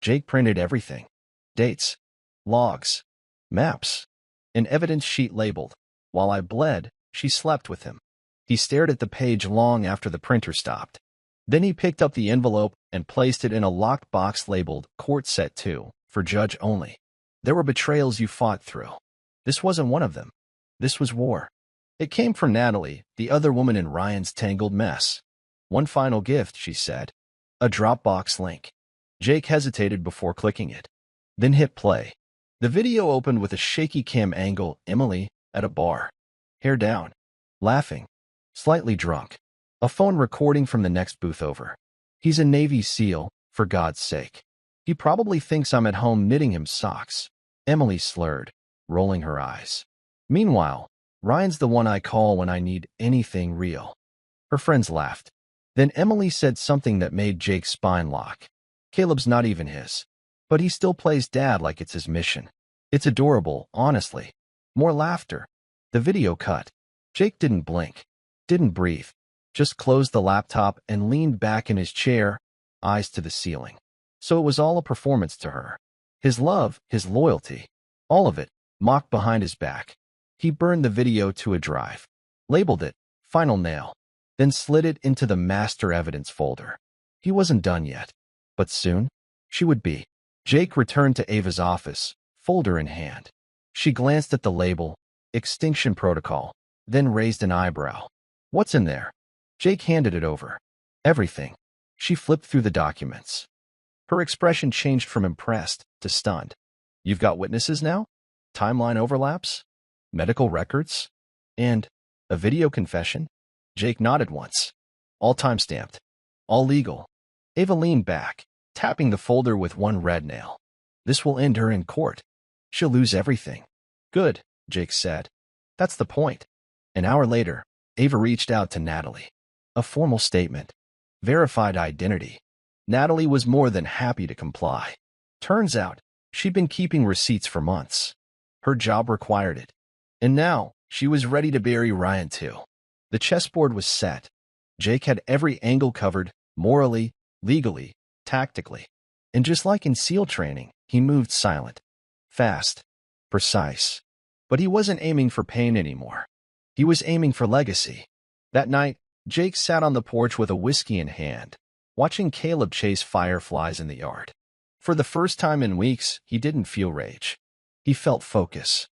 Jake printed everything. Dates. Logs. Maps. An evidence sheet labeled, "While I bled, she slept with him." He stared at the page long after the printer stopped. Then he picked up the envelope and placed it in a locked box labeled Court Set 2, for judge only. There were betrayals you fought through. This wasn't one of them. This was war. It came from Natalie, the other woman in Ryan's tangled mess. One final gift, she said. A Dropbox link. Jake hesitated before clicking it. Then hit play. The video opened with a shaky cam angle, Emily, at a bar. Hair down. Laughing. Slightly drunk. A phone recording from the next booth over. He's a Navy SEAL, for God's sake. He probably thinks I'm at home knitting him socks. Emily slurred, rolling her eyes. Meanwhile, Ryan's the one I call when I need anything real. Her friends laughed. Then Emily said something that made Jake's spine lock. Caleb's not even his. But he still plays dad like it's his mission. It's adorable, honestly. More laughter. The video cut. Jake didn't blink. Didn't breathe. Just closed the laptop and leaned back in his chair, eyes to the ceiling. So it was all a performance to her. His love, his loyalty, all of it, mocked behind his back. He burned the video to a drive, labeled it Final Nail, then slid it into the master evidence folder. He wasn't done yet, but soon, she would be. Jake returned to Ava's office, folder in hand. She glanced at the label, Extinction Protocol, then raised an eyebrow. What's in there? Jake handed it over. Everything. She flipped through the documents. Her expression changed from impressed to stunned. You've got witnesses now? Timeline overlaps? Medical records? And a video confession? Jake nodded once. All time-stamped. All legal. Ava leaned back, tapping the folder with one red nail. This will end her in court. She'll lose everything. Good, Jake said. That's the point. An hour later, Ava reached out to Natalie. A formal statement. Verified identity. Natalie was more than happy to comply. Turns out, she'd been keeping receipts for months. Her job required it. And now, she was ready to bury Ryan too. The chessboard was set. Jake had every angle covered, morally, legally, tactically. And just like in SEAL training, he moved silent. Fast. Precise. But he wasn't aiming for pain anymore. He was aiming for legacy. That night, Jake sat on the porch with a whiskey in hand, watching Caleb chase fireflies in the yard. For the first time in weeks, he didn't feel rage. He felt focus.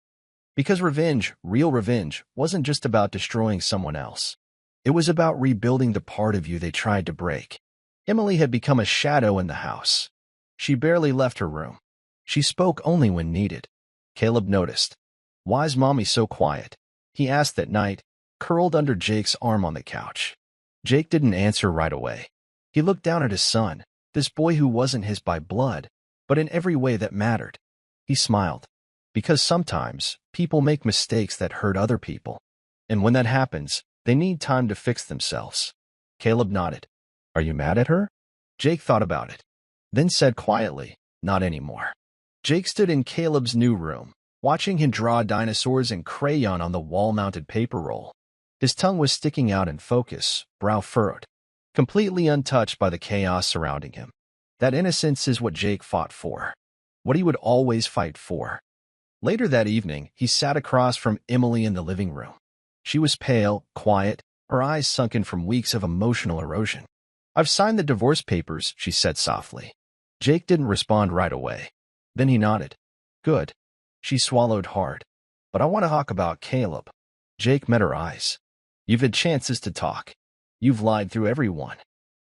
Because revenge, real revenge, wasn't just about destroying someone else. It was about rebuilding the part of you they tried to break. Emily had become a shadow in the house. She barely left her room. She spoke only when needed. Caleb noticed. "Why's Mommy so quiet?" he asked that night, curled under Jake's arm on the couch. Jake didn't answer right away. He looked down at his son, this boy who wasn't his by blood, but in every way that mattered. He smiled. Because sometimes, people make mistakes that hurt other people. And when that happens, they need time to fix themselves. Caleb nodded. "Are you mad at her?" Jake thought about it, then said quietly, "Not anymore." Jake stood in Caleb's new room, watching him draw dinosaurs in crayon on the wall-mounted paper roll. His tongue was sticking out in focus, brow furrowed, completely untouched by the chaos surrounding him. That innocence is what Jake fought for, what he would always fight for. Later that evening, he sat across from Emily in the living room. She was pale, quiet, her eyes sunken from weeks of emotional erosion. "I've signed the divorce papers," she said softly. Jake didn't respond right away. Then he nodded. "Good." She swallowed hard. "But I want to talk about Caleb." Jake met her eyes. "You've had chances to talk. You've lied through everyone."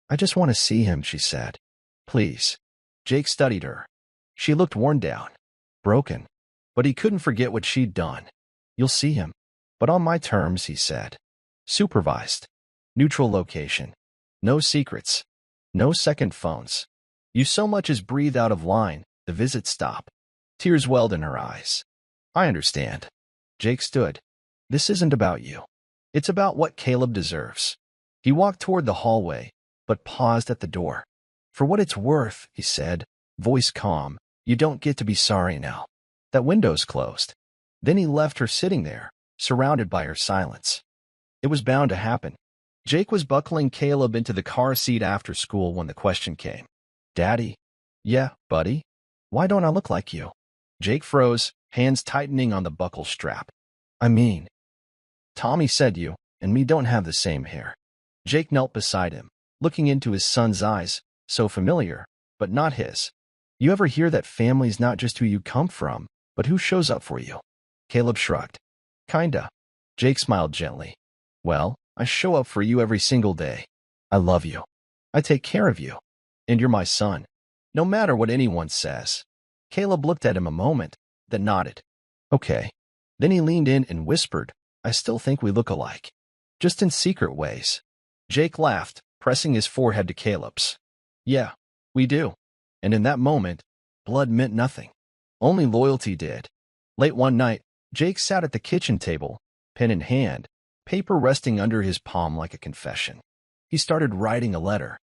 "I just want to see him," she said. "Please." Jake studied her. She looked worn down, broken. But he couldn't forget what she'd done. "You'll see him. But on my terms," he said. "Supervised. Neutral location. No secrets. No second phones. You so much as breathe out of line, the visit stop." Tears welled in her eyes. "I understand." Jake stood. "This isn't about you. It's about what Caleb deserves." He walked toward the hallway, but paused at the door. "For what it's worth," he said, voice calm, "you don't get to be sorry now. That window's closed." Then he left her sitting there, surrounded by her silence. It was bound to happen. Jake was buckling Caleb into the car seat after school when the question came. "Daddy?" "Yeah, buddy? Why don't I look like you?" Jake froze, hands tightening on the buckle strap. "I mean, Tommy said you and me don't have the same hair." Jake knelt beside him, looking into his son's eyes, so familiar, but not his. "You ever hear that family's not just who you come from, but who shows up for you?" Caleb shrugged. "Kinda." Jake smiled gently. "Well, I show up for you every single day. I love you. I take care of you. And you're my son, no matter what anyone says." Caleb looked at him a moment, then nodded. "Okay." Then he leaned in and whispered, "I still think we look alike. Just in secret ways." Jake laughed, pressing his forehead to Caleb's. "Yeah, we do." And in that moment, blood meant nothing. Only loyalty did. Late one night, Jake sat at the kitchen table, pen in hand, paper resting under his palm like a confession. He started writing a letter.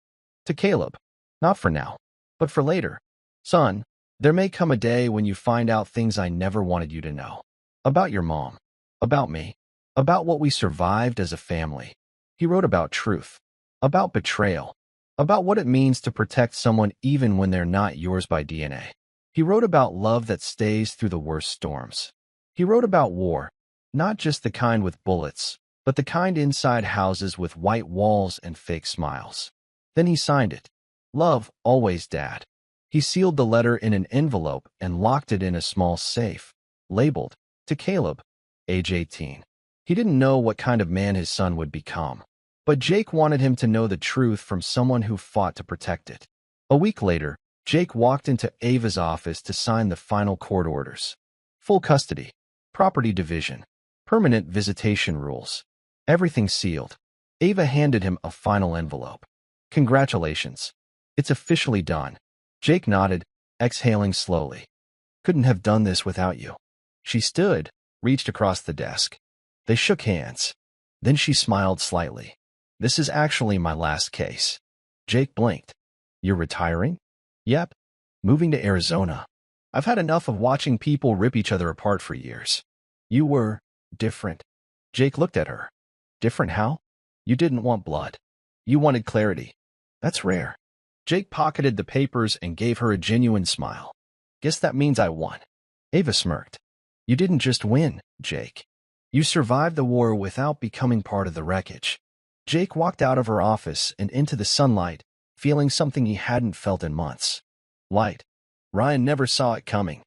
To Caleb. Not for now, but for later. "Son, there may come a day when you find out things I never wanted you to know. About your mom. About me. About what we survived as a family." He wrote about truth. About betrayal. About what it means to protect someone even when they're not yours by DNA. He wrote about love that stays through the worst storms. He wrote about war, not just the kind with bullets, but the kind inside houses with white walls and fake smiles. Then he signed it. "Love, always, Dad." He sealed the letter in an envelope and locked it in a small safe, labeled, "To Caleb, age 18." He didn't know what kind of man his son would become, but Jake wanted him to know the truth from someone who fought to protect it. A week later, Jake walked into Ava's office to sign the final court orders. Full custody, property division, permanent visitation rules. Everything sealed. Ava handed him a final envelope. "Congratulations. It's officially done." Jake nodded, exhaling slowly. "Couldn't have done this without you." She stood, reached across the desk. They shook hands. Then she smiled slightly. "This is actually my last case." Jake blinked. "You're retiring?" "Yep. Moving to Arizona. I've had enough of watching people rip each other apart for years." "You were different." Jake looked at her. "Different how?" "You didn't want blood. You wanted clarity. That's rare." Jake pocketed the papers and gave her a genuine smile. "Guess that means I won." Ava smirked. You didn't just win, Jake. You survived the war without becoming part of the wreckage. Jake walked out of her office and into the sunlight, feeling something he hadn't felt in months. Light. Ryan never saw it coming.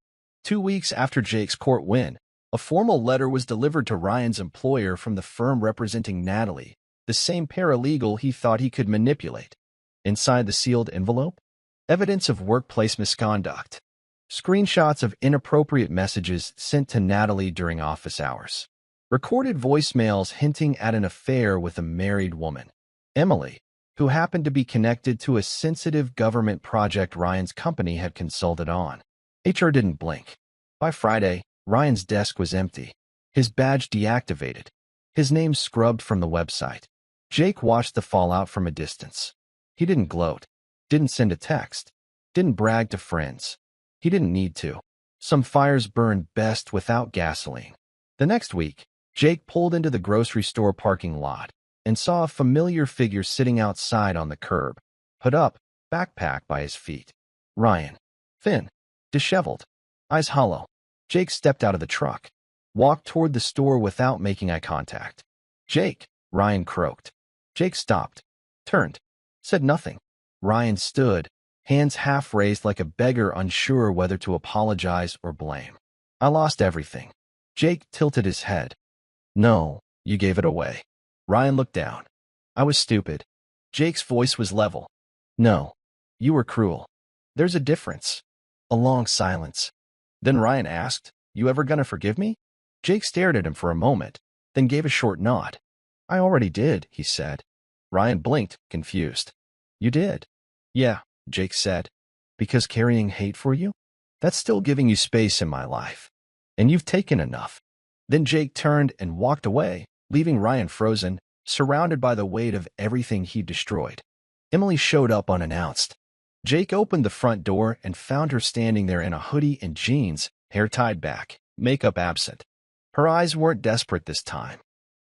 2 weeks after Jake's court win, a formal letter was delivered to Ryan's employer from the firm representing Natalie, the same paralegal he thought he could manipulate. Inside the sealed envelope, evidence of workplace misconduct. Screenshots of inappropriate messages sent to Natalie during office hours. Recorded voicemails hinting at an affair with a married woman, Emily, who happened to be connected to a sensitive government project Ryan's company had consulted on. HR didn't blink. By Friday, Ryan's desk was empty, his badge deactivated, his name scrubbed from the website. Jake watched the fallout from a distance. He didn't gloat, didn't send a text, didn't brag to friends. He didn't need to. Some fires burned best without gasoline. The next week, Jake pulled into the grocery store parking lot and saw a familiar figure sitting outside on the curb, hood up, backpack by his feet. Ryan. Thin, disheveled, eyes hollow. Jake stepped out of the truck, walked toward the store without making eye contact. Jake, Ryan croaked. Jake stopped, turned, said nothing. Ryan stood, hands half raised like a beggar unsure whether to apologize or blame. I lost everything. Jake tilted his head. No, you gave it away. Ryan looked down. I was stupid. Jake's voice was level. No, you were cruel. There's a difference. A long silence. Then Ryan asked, You ever gonna forgive me? Jake stared at him for a moment, then gave a short nod. I already did, he said. Ryan blinked, confused. You did? Yeah, Jake said. Because carrying hate for you? That's still giving you space in my life. And you've taken enough. Then Jake turned and walked away, leaving Ryan frozen, surrounded by the weight of everything he'd destroyed. Emily showed up unannounced. Jake opened the front door and found her standing there in a hoodie and jeans, hair tied back, makeup absent. Her eyes weren't desperate this time.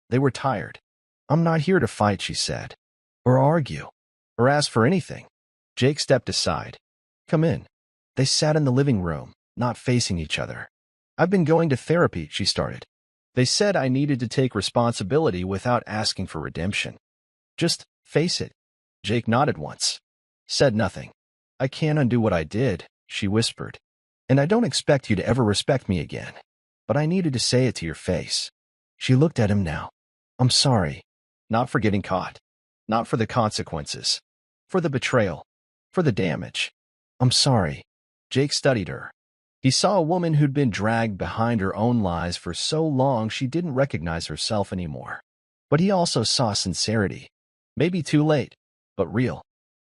They were tired. I'm not here to fight, she said. Or argue. Or ask for anything. Jake stepped aside. Come in. They sat in the living room, not facing each other. I've been going to therapy, she started. They said I needed to take responsibility without asking for redemption. Just face it. Jake nodded once. Said nothing. I can't undo what I did, she whispered. And I don't expect you to ever respect me again. But I needed to say it to your face. She looked at him now. I'm sorry. Not for getting caught. Not for the consequences. For the betrayal. For the damage. I'm sorry. Jake studied her. He saw a woman who'd been dragged behind her own lies for so long she didn't recognize herself anymore. But he also saw sincerity. Maybe too late, but real.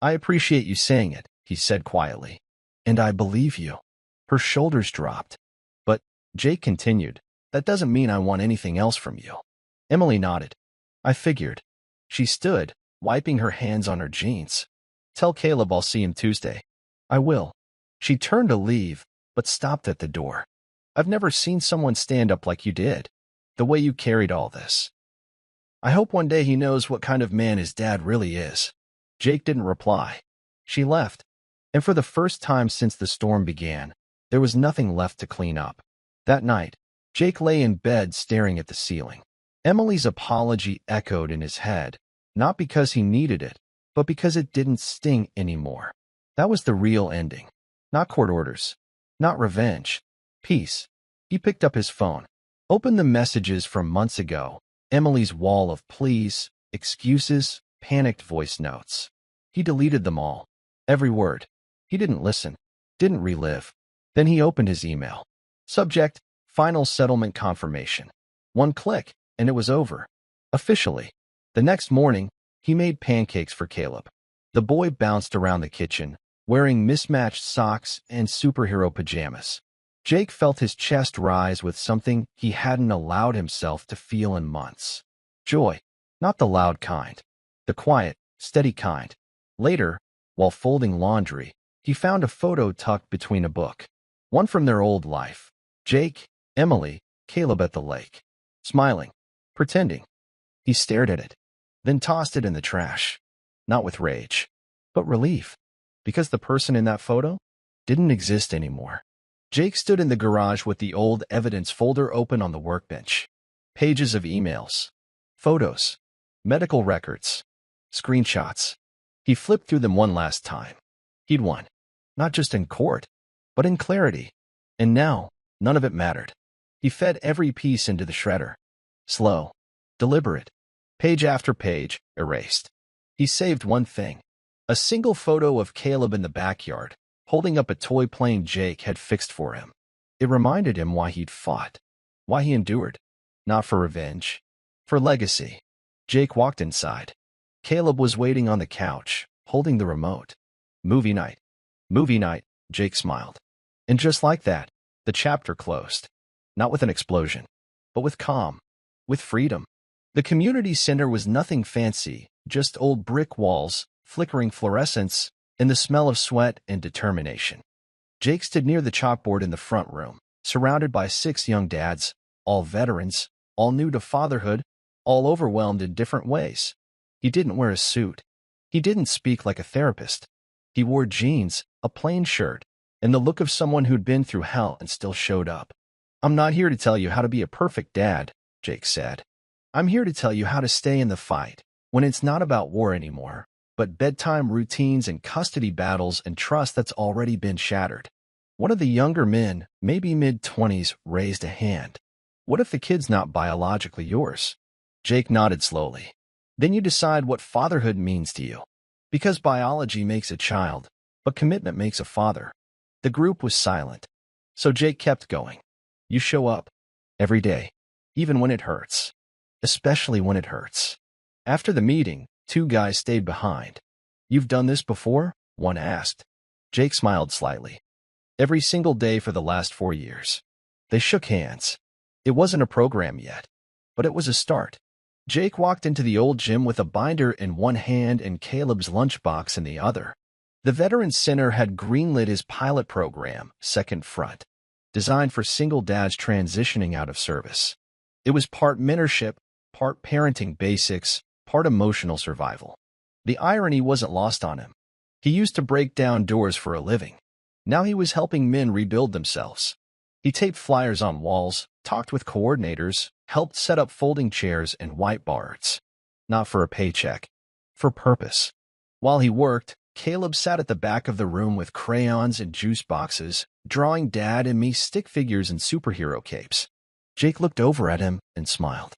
I appreciate you saying it, he said quietly. And I believe you. Her shoulders dropped. But, Jake continued, that doesn't mean I want anything else from you. Emily nodded. I figured. She stood, wiping her hands on her jeans. Tell Caleb I'll see him Tuesday. I will. She turned to leave, but stopped at the door. I've never seen someone stand up like you did. The way you carried all this. I hope one day he knows what kind of man his dad really is. Jake didn't reply. She left. And for the first time since the storm began, there was nothing left to clean up. That night, Jake lay in bed staring at the ceiling. Emily's apology echoed in his head, not because he needed it, but because it didn't sting anymore. That was the real ending. Not court orders. Not revenge. Peace. He picked up his phone. Opened the messages from months ago. Emily's wall of pleas, excuses, panicked voice notes. He deleted them all. Every word. He didn't listen. Didn't relive. Then he opened his email. Subject, final settlement confirmation. One click, and it was over. Officially. The next morning, he made pancakes for Caleb. The boy bounced around the kitchen, wearing mismatched socks and superhero pajamas. Jake felt his chest rise with something he hadn't allowed himself to feel in months. Joy. Not the loud kind. The quiet, steady kind. Later, while folding laundry, he found a photo tucked between a book. One from their old life. Jake, Emily, Caleb at the lake. Smiling. Pretending. He stared at it. Then tossed it in the trash. Not with rage. But relief. Because the person in that photo didn't exist anymore. Jake stood in the garage with the old evidence folder open on the workbench. Pages of emails, photos, medical records, screenshots. He flipped through them one last time. He'd won, not just in court, but in clarity. And now, none of it mattered. He fed every piece into the shredder. Slow, deliberate, page after page, erased. He saved one thing. A single photo of Caleb in the backyard, holding up a toy plane Jake had fixed for him. It reminded him why he'd fought, why he endured. Not for revenge, for legacy. Jake walked inside. Caleb was waiting on the couch, holding the remote. Movie night. Movie night, Jake smiled. And just like that, the chapter closed. Not with an explosion, but with calm, with freedom. The community center was nothing fancy, just old brick walls, flickering fluorescence, and the smell of sweat and determination. Jake stood near the chalkboard in the front room, surrounded by 6 young dads, all veterans, all new to fatherhood, all overwhelmed in different ways. He didn't wear a suit. He didn't speak like a therapist. He wore jeans, a plain shirt, and the look of someone who'd been through hell and still showed up. "I'm not here to tell you how to be a perfect dad," Jake said. "I'm here to tell you how to stay in the fight, when it's not about war anymore, but bedtime routines and custody battles and trust that's already been shattered." One of the younger men, maybe mid-20s, raised a hand. "What if the kid's not biologically yours?" Jake nodded slowly. "Then you decide what fatherhood means to you. Because biology makes a child, but commitment makes a father." The group was silent. So Jake kept going. "You show up. Every day. Even when it hurts. Especially when it hurts." After the meeting, 2 guys stayed behind. "You've done this before?" one asked. Jake smiled slightly. "Every single day for the last 4 years." They shook hands. It wasn't a program yet, but it was a start. Jake walked into the old gym with a binder in one hand and Caleb's lunchbox in the other. The Veterans Center had greenlit his pilot program, Second Front, designed for single dads transitioning out of service. It was part mentorship, part parenting basics, part emotional survival. The irony wasn't lost on him. He used to break down doors for a living. Now he was helping men rebuild themselves. He taped flyers on walls, talked with coordinators, helped set up folding chairs and whiteboards. Not for a paycheck, for purpose. While he worked, Caleb sat at the back of the room with crayons and juice boxes, drawing Dad and me stick figures and superhero capes. Jake looked over at him and smiled.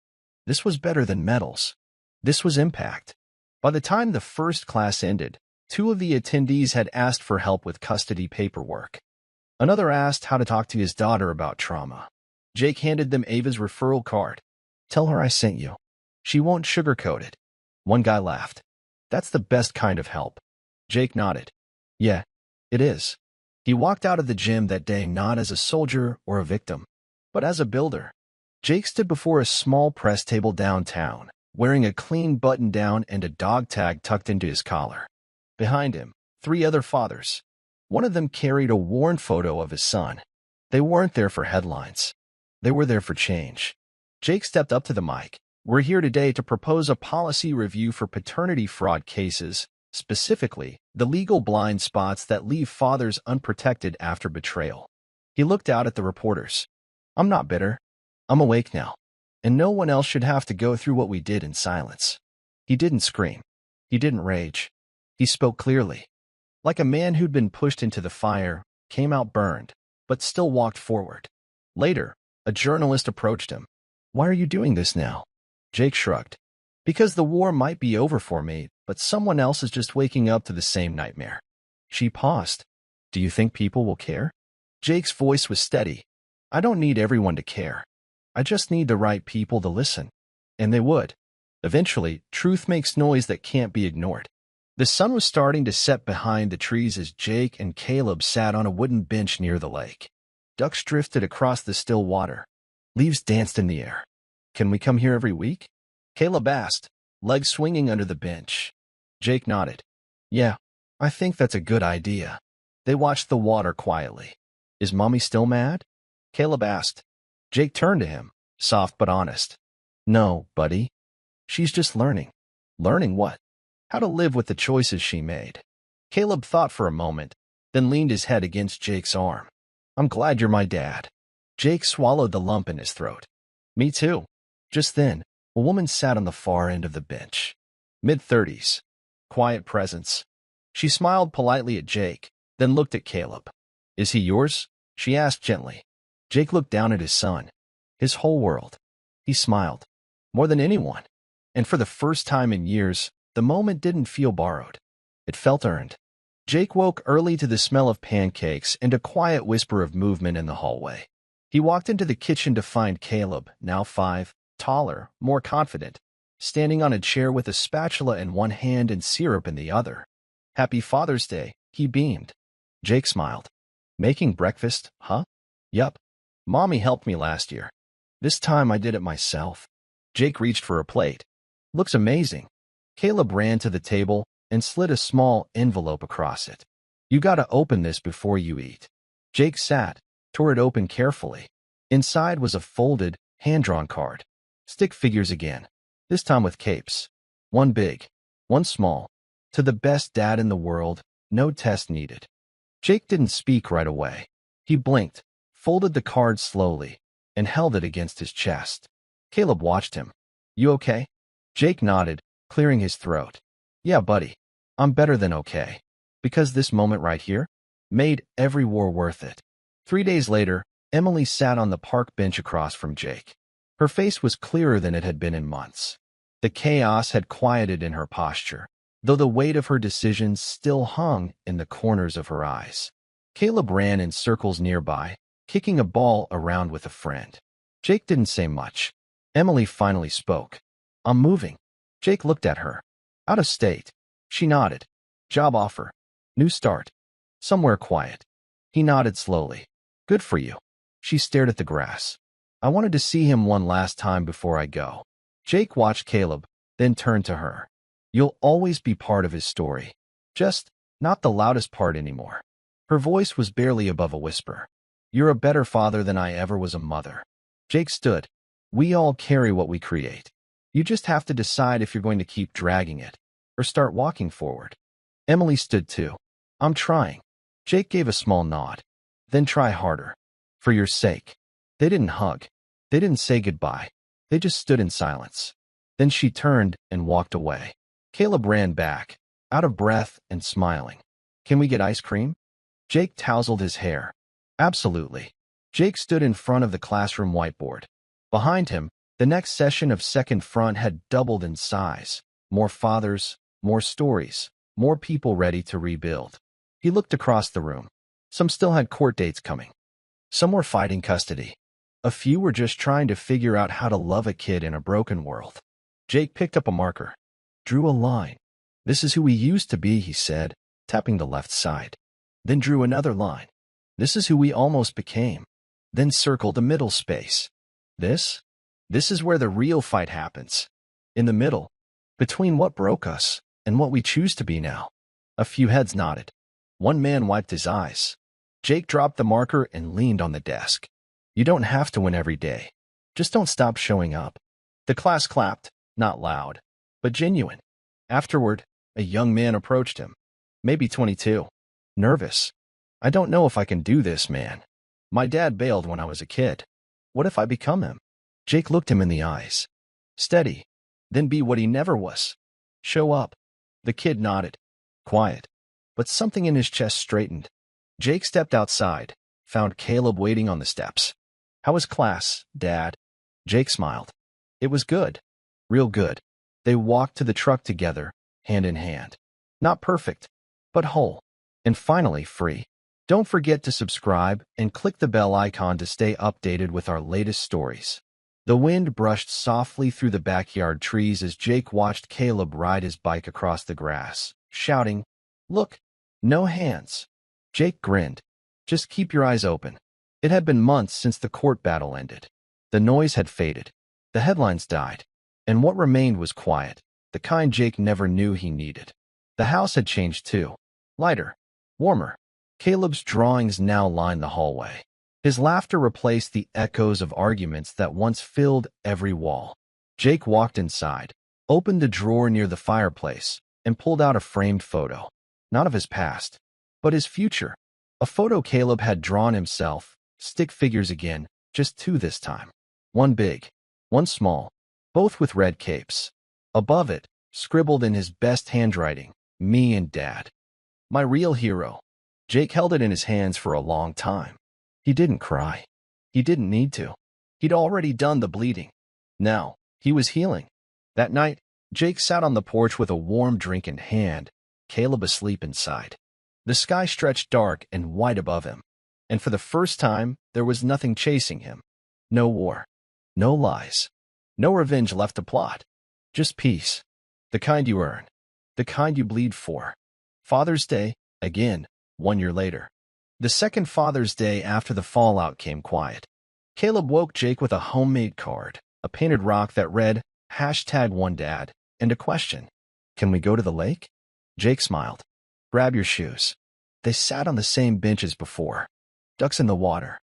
This was better than medals. This was impact. By the time the first class ended, 2 of the attendees had asked for help with custody paperwork. Another asked how to talk to his daughter about trauma. Jake handed them Ava's referral card. "Tell her I sent you. She won't sugarcoat it." One guy laughed. "That's the best kind of help." Jake nodded. "Yeah, it is." He walked out of the gym that day not as a soldier or a victim, but as a builder. Jake stood before a small press table downtown, wearing a clean button-down and a dog tag tucked into his collar. Behind him, 3 other fathers. One of them carried a worn photo of his son. They weren't there for headlines. They were there for change. Jake stepped up to the mic. "We're here today to propose a policy review for paternity fraud cases, specifically the legal blind spots that leave fathers unprotected after betrayal." He looked out at the reporters. "I'm not bitter. I'm awake now. And no one else should have to go through what we did in silence." He didn't scream. He didn't rage. He spoke clearly. Like a man who'd been pushed into the fire, came out burned, but still walked forward. Later, a journalist approached him. "Why are you doing this now?" Jake shrugged. "Because the war might be over for me, but someone else is just waking up to the same nightmare." She paused. "Do you think people will care?" Jake's voice was steady. "I don't need everyone to care. I just need the right people to listen." And they would. Eventually, truth makes noise that can't be ignored. The sun was starting to set behind the trees as Jake and Caleb sat on a wooden bench near the lake. Ducks drifted across the still water. Leaves danced in the air. "Can we come here every week?" Caleb asked, legs swinging under the bench. Jake nodded. "Yeah, I think that's a good idea." They watched the water quietly. "Is Mommy still mad?" Caleb asked. Jake turned to him, soft but honest. "No, buddy. She's just learning." "Learning what?" "How to live with the choices she made." Caleb thought for a moment, then leaned his head against Jake's arm. I'm glad you're my dad. Jake swallowed the lump in his throat. Me too. Just then, a woman sat on the far end of the bench. Mid-30s. Quiet presence. She smiled politely at Jake, then looked at Caleb. Is he yours? She asked gently. Jake looked down at his son. His whole world. He smiled. More than anyone. And for the first time in years, the moment didn't feel borrowed. It felt earned. Jake woke early to the smell of pancakes and a quiet whisper of movement in the hallway. He walked into the kitchen to find Caleb, now 5, taller, more confident, standing on a chair with a spatula in one hand and syrup in the other. Happy Father's Day, he beamed. Jake smiled. Making breakfast, huh? Yup. Mommy helped me last year. This time I did it myself. Jake reached for a plate. Looks amazing. Caleb ran to the table and slid a small envelope across it. You gotta open this before you eat. Jake sat, tore it open carefully. Inside was a folded, hand-drawn card. Stick figures again, this time with capes. One big, one small. To the best dad in the world, no test needed. Jake didn't speak right away. He blinked, folded the card slowly, and held it against his chest. Caleb watched him. You okay? Jake nodded, clearing his throat. Yeah, buddy. I'm better than okay. Because this moment right here made every war worth it. 3 days later, Emily sat on the park bench across from Jake. Her face was clearer than it had been in months. The chaos had quieted in her posture, though the weight of her decisions still hung in the corners of her eyes. Caleb ran in circles nearby, kicking a ball around with a friend. Jake didn't say much. Emily finally spoke. I'm moving. Jake looked at her. Out of state. She nodded. Job offer. New start. Somewhere quiet. He nodded slowly. Good for you. She stared at the grass. I wanted to see him one last time before I go. Jake watched Caleb, then turned to her. You'll always be part of his story. Just not the loudest part anymore. Her voice was barely above a whisper. You're a better father than I ever was a mother. Jake stood. We all carry what we create. You just have to decide if you're going to keep dragging it or start walking forward. Emily stood too. I'm trying. Jake gave a small nod. Then try harder. For your sake. They didn't hug. They didn't say goodbye. They just stood in silence. Then she turned and walked away. Caleb ran back, out of breath and smiling. Can we get ice cream? Jake tousled his hair. Absolutely. Jake stood in front of the classroom whiteboard. Behind him, the next session of Second Front had doubled in size. More fathers, more stories, more people ready to rebuild. He looked across the room. Some still had court dates coming. Some were fighting custody. A few were just trying to figure out how to love a kid in a broken world. Jake picked up a marker. Drew a line. This is who we used to be, he said, tapping the left side. Then drew another line. This is who we almost became. Then circled a middle space. This is where the real fight happens. In the middle, between what broke us and what we choose to be now. A few heads nodded. One man wiped his eyes. Jake dropped the marker and leaned on the desk. You don't have to win every day. Just don't stop showing up. The class clapped, not loud, but genuine. Afterward, a young man approached him. Maybe 22. Nervous. I don't know if I can do this, man. My dad bailed when I was a kid. What if I become him? Jake looked him in the eyes. Steady. Then be what he never was. Show up. The kid nodded. Quiet. But something in his chest straightened. Jake stepped outside, found Caleb waiting on the steps. How was class, Dad? Jake smiled. It was good. Real good. They walked to the truck together, hand in hand. Not perfect, but whole. And finally free. Don't forget to subscribe and click the bell icon to stay updated with our latest stories. The wind brushed softly through the backyard trees as Jake watched Caleb ride his bike across the grass, shouting, Look, no hands. Jake grinned. Just keep your eyes open. It had been months since the court battle ended. The noise had faded. The headlines died. And what remained was quiet, the kind Jake never knew he needed. The house had changed too. Lighter. Warmer. Caleb's drawings now lined the hallway. His laughter replaced the echoes of arguments that once filled every wall. Jake walked inside, opened the drawer near the fireplace, and pulled out a framed photo. Not of his past, but his future. A photo Caleb had drawn himself, stick figures again, just two this time. One big, one small, both with red capes. Above it, scribbled in his best handwriting, me and Dad. My real hero. Jake held it in his hands for a long time. He didn't cry. He didn't need to. He'd already done the bleeding. Now, he was healing. That night, Jake sat on the porch with a warm drink in hand, Caleb asleep inside. The sky stretched dark and white above him, and for the first time, there was nothing chasing him. No war. No lies. No revenge left to plot. Just peace. The kind you earn. The kind you bleed for. Father's Day, again, 1 year later. The second Father's Day after the fallout came quiet. Caleb woke Jake with a homemade card, a painted rock that read, #OneDad, and a question. Can we go to the lake? Jake smiled. Grab your shoes. They sat on the same bench as before. Ducks in the water.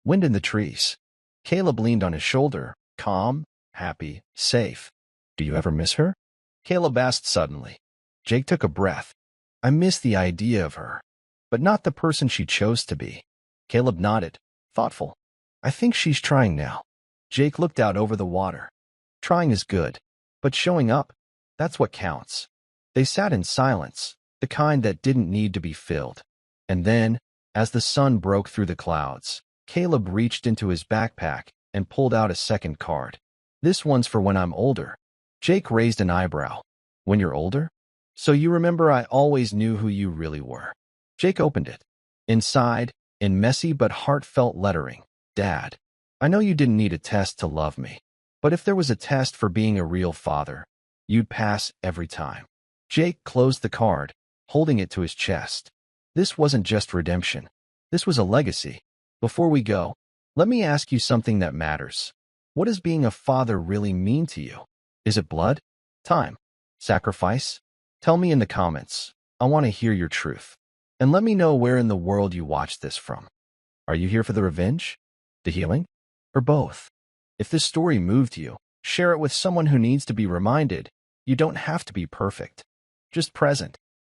Wind in the trees. Caleb leaned on his shoulder, calm, happy, safe. Do you ever miss her? Caleb asked suddenly. Jake took a breath. I miss the idea of her, but not the person she chose to be. Caleb nodded, thoughtful. I think she's trying now. Jake looked out over the water. Trying is good, but showing up, that's what counts. They sat in silence, the kind that didn't need to be filled. And then, as the sun broke through the clouds, Caleb reached into his backpack and pulled out a second card. This one's for when I'm older. Jake raised an eyebrow. When you're older? So you remember I always knew who you really were. Jake opened it. Inside, in messy but heartfelt lettering, Dad, I know you didn't need a test to love me, but if there was a test for being a real father, you'd pass every time. Jake closed the card, holding it to his chest. This wasn't just redemption. This was a legacy. Before we go, let me ask you something that matters. What does being a father really mean to you? Is it blood? Time? Sacrifice? Tell me in the comments. I want to hear your truth. And let me know where in the world you watch this from. Are you here for the revenge? The healing? Or both? If this story moved you, share it with someone who needs to be reminded you don't have to be perfect. Just present.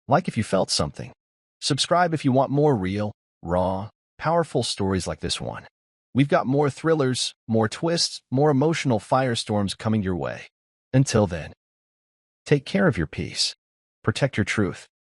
Like if you felt something. Subscribe if you want more real, raw, powerful stories like this one. We've got more thrillers, more twists, more emotional firestorms coming your way. Until then, take care of your peace. Protect your truth.